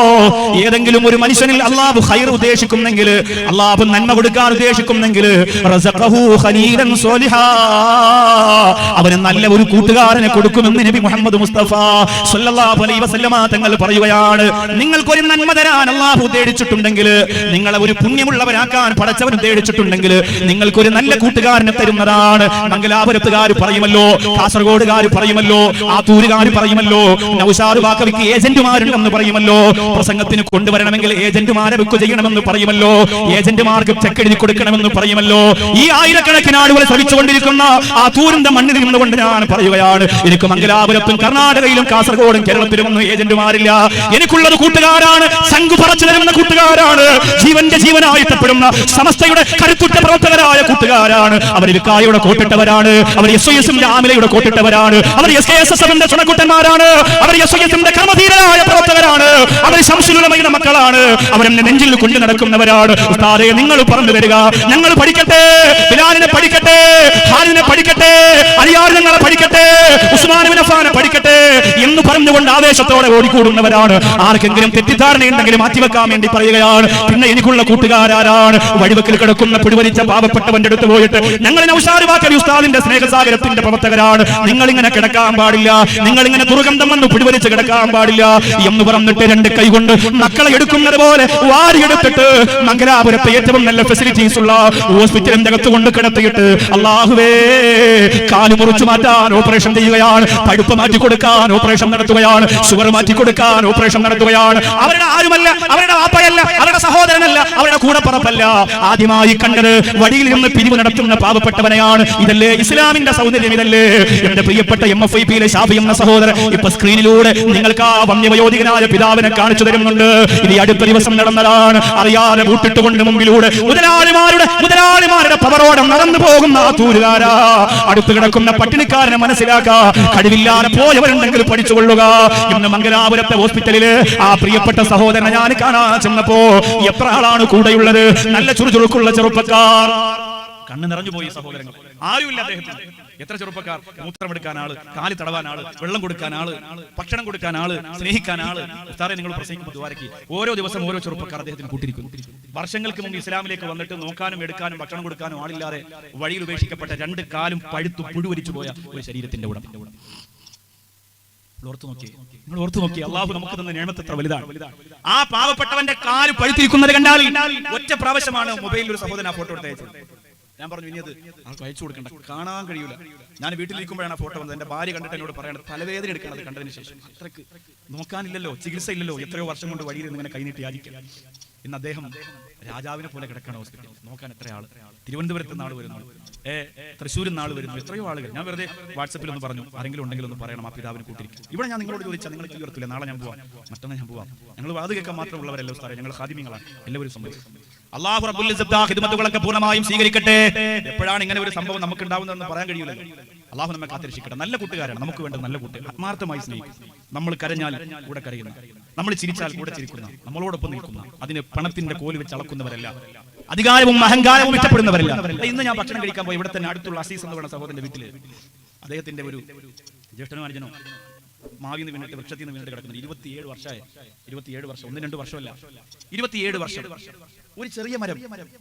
ഏതെങ്കിലും ഒരു മനുഷ്യനിൽ അല്ലാഹു ഖൈർ ഉദ്ദേശിക്കുന്നെങ്കിൽ, അല്ലാഹു നന്മ കൊടുക്കാൻ ഉദ്ദേശിക്കുന്നെങ്കിൽ റസഖഹു ഖലീലൻ സ്വാലിഹാ, അവന് നല്ല ഒരു കൂട്ടുകാരനെ കൊടുക്കുമെന്ന് നബി മുഹമ്മദ് മുസ്തഫ സ്വല്ലല്ലാഹു അലൈഹി വസല്ലമ തങ്ങൾ പറയുകയാണ്. നിങ്ങൾക്കൊരു നന്മ തരാൻ അല്ലാഹു ഉദ്ദേശിച്ചിട്ടുണ്ടെങ്കിൽ, നിങ്ങളെ ഒരു പുണ്യമുള്ളവരാക്കാൻ പടച്ചവൻ ഉദ്ദേശിച്ചിട്ടുണ്ടെങ്കിൽ നിങ്ങൾക്കൊരു നല്ല കൂട്ടുകാരനെ തരുന്നതാണ്. മംഗലാപുരത്തുകാർ പറയുമല്ലോ, കാസർഗോഡുകാർ പറയുമല്ലോ, ആത്തൂരുകാർ പറയുമല്ലോ, നൗഷാദ് വാക്കവിക്ക് ഏജന്റുമാരുണ്ടെന്ന് പറയുമല്ലോ, പ്രസംഗത്തിന് കൊണ്ടുവരണമെങ്കിൽ ഏജന്റുമാരെ ബുക്ക് ചെയ്യണമെന്ന് പറയുമല്ലോ, ഏജന്റുമാർക്ക് ചെക്ക് എഴുതി കൊടുക്കണമെന്ന് പറയുമല്ലോ. ഈ ആയിരക്കണക്കിന് ആളുകൾ ശ്രമിച്ചുകൊണ്ടിരിക്കുന്ന ആ തൂരിന്റെ മണ്ണിൽ നിന്നുകൊണ്ട് ഞാൻ പറയുകയാണ്, എനിക്ക് മംഗലാപുരത്തും കർണാടകയിലും കാസർഗോഡും കേരളത്തിലും ഒന്നും ഏജന്റുമാരില്ല. എനിക്കുള്ളത് കൂട്ടുകാരാണ്, ശംഖു പറച്ചു തരുന്ന കൂട്ടുകാരാണ്, ജീവന്റെ ജീവനായി എത്തപ്പെടുന്ന സമസ്തയുടെ കരുത്തുറ്റ പ്രവർത്തകരായ കൂട്ടുകാരാണ്. അവർ വിക്കായുടെ കോട്ടിട്ടവരാണ്, അവർ SYSന്റെ ആമിലയുടെ കോട്ടിട്ടവരാണ്, അവർ SKSSന്റെ ചുണക്കുട്ടന്മാരാണ്, അവർ SYSന്റെ കർമ്മധീരരായ പ്രവർത്തകരാണ്, അവർ ശംസുലുലമയുടെ മക്കളാണ്, അവരെന്നെ നെഞ്ചിൽ കൊണ്ടു നടക്കുന്നവരാണ്. ഉസ്താദേ, നിങ്ങൾ പറഞ്ഞു തരിക, ഞങ്ങൾ പഠിക്കട്ടെ, ബിലാലിനെ പഠിക്കട്ടെ, ഖാലിദിനെ പഠിക്കട്ടെ, അലിയാർ ഞങ്ങളെ പഠിക്കട്ടെ, ഉസ്മാൻ ഇബ്നു അഫ്ഫാനെ പഠിക്കട്ടെ എന്ന് പറഞ്ഞുകൊണ്ട് ആവേശത്തോടെ ഓടിക്കൂടുന്നവരാണ്. ആർക്കെങ്കിലും തെറ്റിദ്ധാരണയുണ്ടെങ്കിൽ മാറ്റിവെക്കാൻ വേണ്ടി പറയുകയാണ്. പിന്നെ എനിക്കുള്ള കൂട്ടുകാരാണ് വഴിവെക്കിൽ കിടക്കുന്ന പിടിവലിച്ച പാവപ്പെട്ടവന്റെ അടുത്ത് പോയിട്ട്, ഞങ്ങൾ നൗഷാദ് വാക്കവി ഉസ്താദിന്റെ സ്നേഹസാഗരത്തിന്റെ പ്രവർത്തകരാണ്, നിങ്ങൾ ഇങ്ങനെ കിടക്കാൻ പാടില്ല, നിങ്ങൾ ഇങ്ങനെ ദുർഗന്ധം വന്ന് പിടിവലിച്ച് കിടക്കാൻ പാടില്ല എന്ന് പറഞ്ഞിട്ട് രണ്ട് കൈ കൊണ്ട് മക്കളെ എടുക്കുന്നത് പോലെ വാരിയെടുത്തിട്ട് മംഗലാപുരത്തെ ഏറ്റവും നല്ല ഫെസിലിറ്റീസ് ഉള്ള ഹോസ്പിറ്റലിന്റെ അകത്ത് കൊണ്ട് കിടത്തിയിട്ട് അല്ലാഹുവേ കാല് മുറിച്ചു മാറ്റാൻ ഓപ്പറേഷൻ ചെയ്യുകയാണ്, പഴുപ്പ് മാറ്റി കൊടുക്കാൻ ഓപ്പറേഷൻ നടത്തുകയാണ്, ഷുഗർ മാറ്റി കൊടുക്കാൻ ഓപ്പറേഷൻ നടത്തുകയാണ്. അവരുടെ ആരുമല്ല, അവരുടെ വാപ്പയല്ല, അവരുടെ സഹോദരനല്ല, അവരുടെ കൂടപ്പറപ്പല്ല. ആദ്യമായി കണ്ടത് വഴിയിൽ നിന്ന് പിരിവ് നടത്തുന്ന പാവപ്പെട്ടവനെയാണ്. ഇതല്ലേ ഇസ്ലാമിന്റെ സൗന്ദര്യം? ഇതല്ലേ എന്റെ പ്രിയപ്പെട്ട MFIP-യിലെ ഷാഫി എന്ന സഹോദരൻ ഇപ്പൊ സ്ക്രീനിലൂടെ നിങ്ങൾക്ക് ആ വന്യവയോധികനായ പിതാവിനെ കാണിച്ചു തരുന്നുണ്ട്. ഇത് അടുത്ത ദിവസം നടന്നതാണ്. അറിയാതെ കൂട്ടിട്ടുകൊണ്ട് മുമ്പിലൂടെ മുതലാളിമാരുടെ പവറോടെ നടന്നു പോകുന്ന ആ തൂരുകാരാ, അടുത്ത് കിടക്കുന്ന പട്ടിണിക്കാരനെ മനസ്സിലാക്കാ, കഴിവില്ലാതെ പോയവരുണ്ടെങ്കിൽ പഠിച്ചുകൊള്ളുക എന്ന് മംഗലാപുരത്തെ ഹോസ്പിറ്റലില് ആ പ്രിയപ്പെട്ട സഹോദരനെ ഞാൻ കാണാൻ ചെന്നപ്പോ എത്ര ആളാണ് കൂടെയുള്ളത്? നല്ല ചുറുചുറുക്കുള്ള ചെറുപ്പക്കാർ. കണ്ണ് നിറഞ്ഞു പോയി സഹോദരങ്ങൾ. ആരുമില്ല അദ്ദേഹത്തിന്. എത്ര ചെറുപ്പക്കാർ, മൂത്രമെടുക്കാൻ ആള്, കാലി തടവാൻ ആള്, വെള്ളം കൊടുക്കാൻ ആള്, ഭക്ഷണം കൊടുക്കാൻ ആള്, സ്നേഹിക്കാൻ ആള്. ഉസ്താദേ, നിങ്ങൾ പ്രസംഗിക്കുമ്പോൾ ദ്വാരക്ക് ഓരോ ദിവസം ഓരോ ചെറുപ്പക്കാർ അദ്ദേഹത്തിന് കൂട്ടിരിക്കുന്നു. വർഷങ്ങൾക്ക് മുമ്പ് ഇസ്ലാമിലേക്ക് വന്നിട്ട് നോക്കാനും എടുക്കാനും ഭക്ഷണം കൊടുക്കാനും ആളില്ലാതെ വഴിയിൽ ഉപേക്ഷിക്കപ്പെട്ട രണ്ട് കാലും പഴുത്തു പുഴുവരിച്ചു പോയ ഒരു ശരീരത്തിന്റെ ഉടമ. നിങ്ങൾ ഓർത്തു നോക്കി, അള്ളാഹു നമുക്ക് തന്ന നിഅമത്ത് എത്ര വലുതാണ്. ആ പാവപ്പെട്ടവന്റെ കാല് പഴുത്തിരിക്കുന്നത് കണ്ടാൽ ഒറ്റ പ്രാവശ്യമാണ് മൊബൈലിൽ ഒരു സഹോദരൻ ആ ഫോട്ടോ എടുത്ത് അയച്ചത്. ഞാൻ പറഞ്ഞു, ഇനി അത് ആൾക്ക് അയച്ചു കൊടുക്കണ്ട, കാണാൻ കഴിയൂല. ഞാൻ വീട്ടിലിരിക്കുമ്പോഴാണ് ഫോട്ടോ വന്നത്. എന്റെ ഭാര്യ കണ്ടിട്ട് എന്നോട് പറയണത് തലവേദന എടുക്കണം അത് കണ്ടതിന് ശേഷം. അത്രക്ക് നോക്കാനില്ലല്ലോ, ചികിത്സ ഇല്ലല്ലോ, എത്രയോ വർഷം കൊണ്ട് വഴിയിൽ നിന്ന് ഇങ്ങനെ കൈനീട്ടി യാചിക്കാം. ഇന്ന് അദ്ദേഹം രാജാവിനെ പോലെ കിടക്കണം ഹോസ്പിറ്റലിൽ. നോക്കാൻ എത്ര ആള്, തിരുവനന്തപുരത്ത് നാൾ വരുന്നു, തൃശ്ശൂരിൽ നാൾ വരുന്നു, എത്രയോ ആളുകൾ. ഞാൻ വെറുതെ വാട്സപ്പിൽ ഒന്ന് പറഞ്ഞു, ആരെങ്കിലും ഉണ്ടെങ്കിൽ ഒന്ന് പറയണം, ആ പിതാവിനെ കൂട്ടിരിക്കും. ഇവിടെ ഞാൻ നിങ്ങളോട് ചോദിച്ചാൽ നിങ്ങൾ തീർത്തില്ല. നാളെ ഞാൻ പോവാം, മറ്റന്നാൾ ഞാൻ പോവാം. ഞങ്ങൾ വാത് കേൾക്കാൻ മാത്രമുള്ളവരല്ലോ സാറേ, ഞങ്ങൾ ഖാദിമീങ്ങളാണ്, എല്ലാവരും സംഭവിക്കും. അല്ലാഹു റബ്ബുൽ ഇസ്സത്ത് ഖിദ്മത്തുകളൊക്കെ പൂർണ്ണമായും സ്വീകരിക്കട്ടെ. എപ്പോഴാണ് ഇങ്ങനെ ഒരു സംഭവം നമുക്ക് ഉണ്ടാവുന്നതെന്ന് പറയാൻ കഴിയില്ലല്ലോ. അല്ലാഹു നമ്മെ കാത്തിരക്ഷിക്കട്ടെ. നല്ല കൂട്ടുകാരാണ് നമുക്ക് വേണ്ടത്, നല്ല കൂട്ടുകാർ, ആത്മാർത്ഥമായി സ്നേഹിക്കും. നമ്മൾ കരഞ്ഞാൽ കൂടെ കരയുന്ന, നമ്മൾ ചിരിച്ചാൽ കൂടെ ചിരിക്കുന്ന, നമ്മളോടൊപ്പം നിൽക്കുന്ന, അതിന് പണത്തിന്റെ കോല് വെച്ച് അളക്കുന്നവരല്ല, അധികാരവും അഹങ്കാരവും ഇഷ്ടപ്പെടുന്നവരല്ല. ഇന്ന് ഞാൻ ഭക്ഷണം കഴിക്കാൻ പോയി, ഇവിടെ തന്നെ അടുത്തുള്ള അസീസ് എന്ന് പറയുന്ന സഹോദരന്റെ വീട്ടില് അദ്ദേഹത്തിന്റെ ഒരു ജ്യേഷ്ഠനോ അനുജനോ മാവിന്ന് വീണിട്ട് വൃക്ഷത്തിൽ നിന്ന് വീണിട്ട് കിടക്കുന്നത് 27 വർഷമായി. 27 വർഷം, 1-2 വർഷമല്ല, 27 വർഷം. ഒരു ചെറിയ മരം,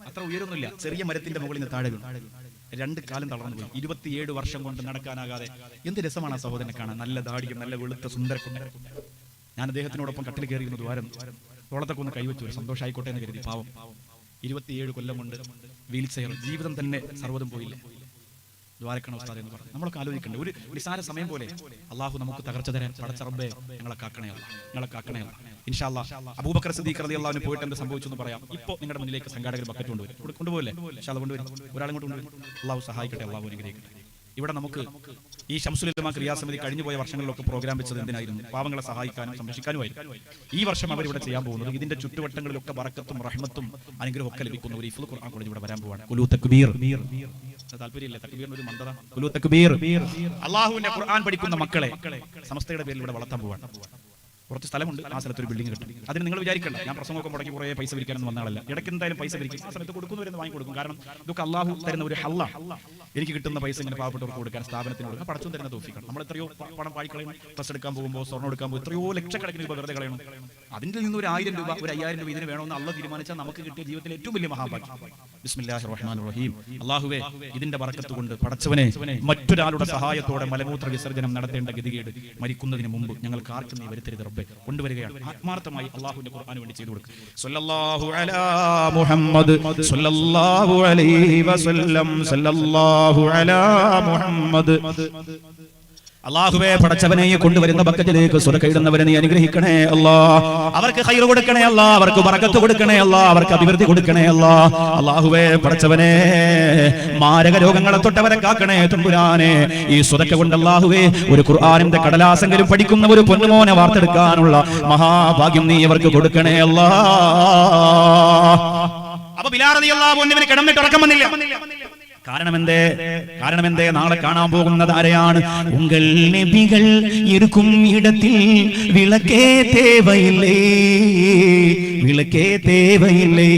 അത്ര ഉയരൊന്നുമില്ല, ചെറിയ മരത്തിന്റെ മുകളിൽ നിന്ന് താഴെ വീണു, രണ്ട് കാലം തളർന്നു പോയി. 27 വർഷം കൊണ്ട് നടക്കാനാകാതെ. എന്ത് രസമാണ് ആ സഹോദരനെ കാണാൻ, നല്ല ദാടിയും നല്ല വെളുത്ത സുന്ദരക്കുണ്ട്. ഞാൻ അദ്ദേഹത്തിനോടൊപ്പം കട്ടിൽ കയറിയിരുന്നു, ദ്വാരം തോളത്തൊക്കെ ഒന്ന് കൈവച്ചു, ഒരു സന്തോഷമായിക്കോട്ടെ എന്ന് കരുതി. പാവം 27 കൊല്ലം കൊണ്ട് വീൽ ചെയർ, ജീവിതം തന്നെ സർവ്വതും പോയില്ല. ദ്വാരക്കണം ഉസ്താദ് എന്ന് പറഞ്ഞു. നമ്മളൊക്കെ ആലോചിക്കേണ്ട ഒരു നിസാര സമയം പോലെ അള്ളാഹു നമുക്ക് തകർച്ച തരാൻ പടച്ച റബ്ബേ ഞങ്ങളെ കാക്കണയല്ല, ഞങ്ങളെ കാക്കണയല്ല. ഇൻഷാ അല്ലാഹ് അബൂബക്കർ സിദ്ദീഖ് റളിയല്ലാഹു അൻഹു പോയിട്ട് എന്ത് സംഭവിച്ചു എന്ന് പറയാം. ഇപ്പോൾ നിങ്ങളുടെ മുന്നിലേക്ക് സംഘാടകർ ബക്കറ്റ് കൊണ്ടുപോകല്ലേ? ഇൻഷാ അല്ലാഹ് കൊണ്ടുവരും, ഒരാളും കൊണ്ടുവരും. അള്ളാഹു സഹായിക്കട്ടെ, അള്ളാഹു അനുഗ്രഹിക്കട്ടെ. ഇവിടെ നമുക്ക് ഈ ശംസുൽ ഉലമ ക്രിയാസമിതി കഴിഞ്ഞു പോയ വർഷങ്ങളിലൊക്കെ പ്രോഗ്രാം വെച്ചത് എന്തിനായിരുന്നു? പാവങ്ങളെ സഹായിക്കാനും സംരക്ഷിക്കാനുമായിരുന്നു. ഈ വർഷം അവരിവിടെ ചെയ്യാൻ പോകുന്നത് ഇതിന്റെ ചുറ്റുവട്ടങ്ങളിലൊക്കെ ബറക്കത്തും റഹ്മത്തും അനുഗ്രഹവും ഒക്കെ ലഭിക്കുന്ന ഒരു ഹിഫ്ളുൽ ഖുർആൻ കോളേജ് ഇവിടെ വരാൻ പോവാണ്. കുലൂ തക്ബീർ, താല്പര്യമില്ല തക്ബീറിന് ഒരു മന്ദത. കുലൂ തക്ബീർ, അല്ലാഹുവിന്റെ ഖുർആൻ പഠിക്കുന്ന മക്കളെ സമസ്തയുടെ പേരിൽ ഇവിടെ വളർത്താൻ പോവാണ്. കുറച്ച് സ്ഥലമുണ്ട്, ആ സ്ഥലത്ത് ഒരു ബിൽഡിംഗ് കിട്ടും. അതിന് നിങ്ങൾ വിചാരിക്കണ്ട ഞാൻ പ്രസംഗമൊക്കെ മുടക്കി കുറേ പൈസ പിരിക്കാനൊന്നും വന്ന ആളല്ല. ഇടയ്ക്ക് എന്തായാലും പൈസ പിരിക്കും, ആ സമയത്ത് കൊടുക്കുന്നവരെന്ന് വാങ്ങി കൊടുക്കും. കാരണം ഇതൊക്കെ അള്ളാഹു തരുന്ന ഒരു ഹല്ല. എനിക്ക് കിട്ടുന്ന പൈസ ഇങ്ങനെ പാവപ്പെട്ടവർക്ക് കൊടുക്കാൻ, സ്ഥാപനത്തിന് കൊടുക്കാൻ പടച്ചും തരുന്ന തോഫിക്കണം. നമ്മൾ എത്രയോ പണം പാഴിക്കളയണം, ഡ്രസ് എടുക്കാൻ പോകുമ്പോൾ, സ്വർണ്ണം എടുക്കാൻ പോകുമ്പോൾ എത്രയോ ലക്ഷക്കണക്കിന് രൂപ വെറുതെ കളയണം. അതിൻ്റെ നിന്ന് ഒരു 1000 രൂപ, ഒരു 5000 രൂപ ഇതിന് വേണമെന്ന് അള്ളാഹ് തീരുമാനിച്ചാൽ നമുക്ക് കിട്ടിയ ജീവിതത്തിലെ ഏറ്റവും വലിയ മഹാഭാഗ്യം. ബിസ്മില്ലാഹിർ റഹ്മാനിർ റഹീം. അല്ലാഹുവേ ഇതിന്റെ ബറക്കത്ത് കൊണ്ട് പടച്ചവനെ മറ്റൊരാളുടെ സഹായത്തോടെ മലമൂത്ര വിസർജനം നടത്തേണ്ട ഗതികേട് മരിക്കുന്നതിന് മുമ്പ് ഞങ്ങൾക്ക് ആർക്കും നീ വരുത്തരുത് റബ്ബേ. കൊണ്ടുവരികയാണ് ആത്മാർത്ഥമായി അല്ലാഹുവിന്റെ ഖുർആന് വേണ്ടി ചെയ്തു കൊടുക്കുക. സല്ലല്ലാഹു അലാ മുഹമ്മദ് സല്ലല്ലാഹു അലൈഹി വസല്ലം സല്ലല്ലാഹു അലാ മുഹമ്മദ്. അല്ലാഹുവേ പടച്ചവനെ കൊണ്ടുവരുന്ന ബക്കറ്റിലേക്ക് സ്വതക്ക ഇടുന്നവരെ നീ അനുഗ്രഹിക്കണേ അല്ലാഹ്. അവർക്ക് ഖൈർ കൊടുക്കണേ അല്ലാഹ്, അവർക്ക് ബറക്കത്ത് കൊടുക്കണേ അല്ലാഹ്, അവർക്ക് അഭിവൃദ്ധി കൊടുക്കണേ അല്ലാഹ്. അല്ലാഹുവേ പടച്ചവനെ മാരക രോഗങ്ങളെ തൊട്ടവരെ കാക്കണേ തമ്പുരാനെ. ഈ സ്വതക്ക കൊണ്ട് അല്ലാഹുവേ ഒരു ഖുർആനിന്റെ കടലാസെങ്കിലും പഠിക്കുന്ന ഒരു പൊന്നുമോനെ വാർത്തെടുക്കാനുള്ള മഹാഭാഗ്യം നീ അവർക്ക് കൊടുക്കണേ അല്ലാഹ്. അപ്പൊ ബിലാൽ റളിയല്ലാഹു അൻഹുവിനെ കിടന്നിട്ട് ഉറക്കം വന്നില്ല. കാരണമെന്തേ? നാളെ കാണാൻ പോകുന്നത് ആരെയാണ്? ഉങ്കൾ നബികൾ ഇരിക്കും ഇടത്തിൽ വിളക്കേ തേവയില്ലേ, വിളക്കേ തേവയില്ലേ.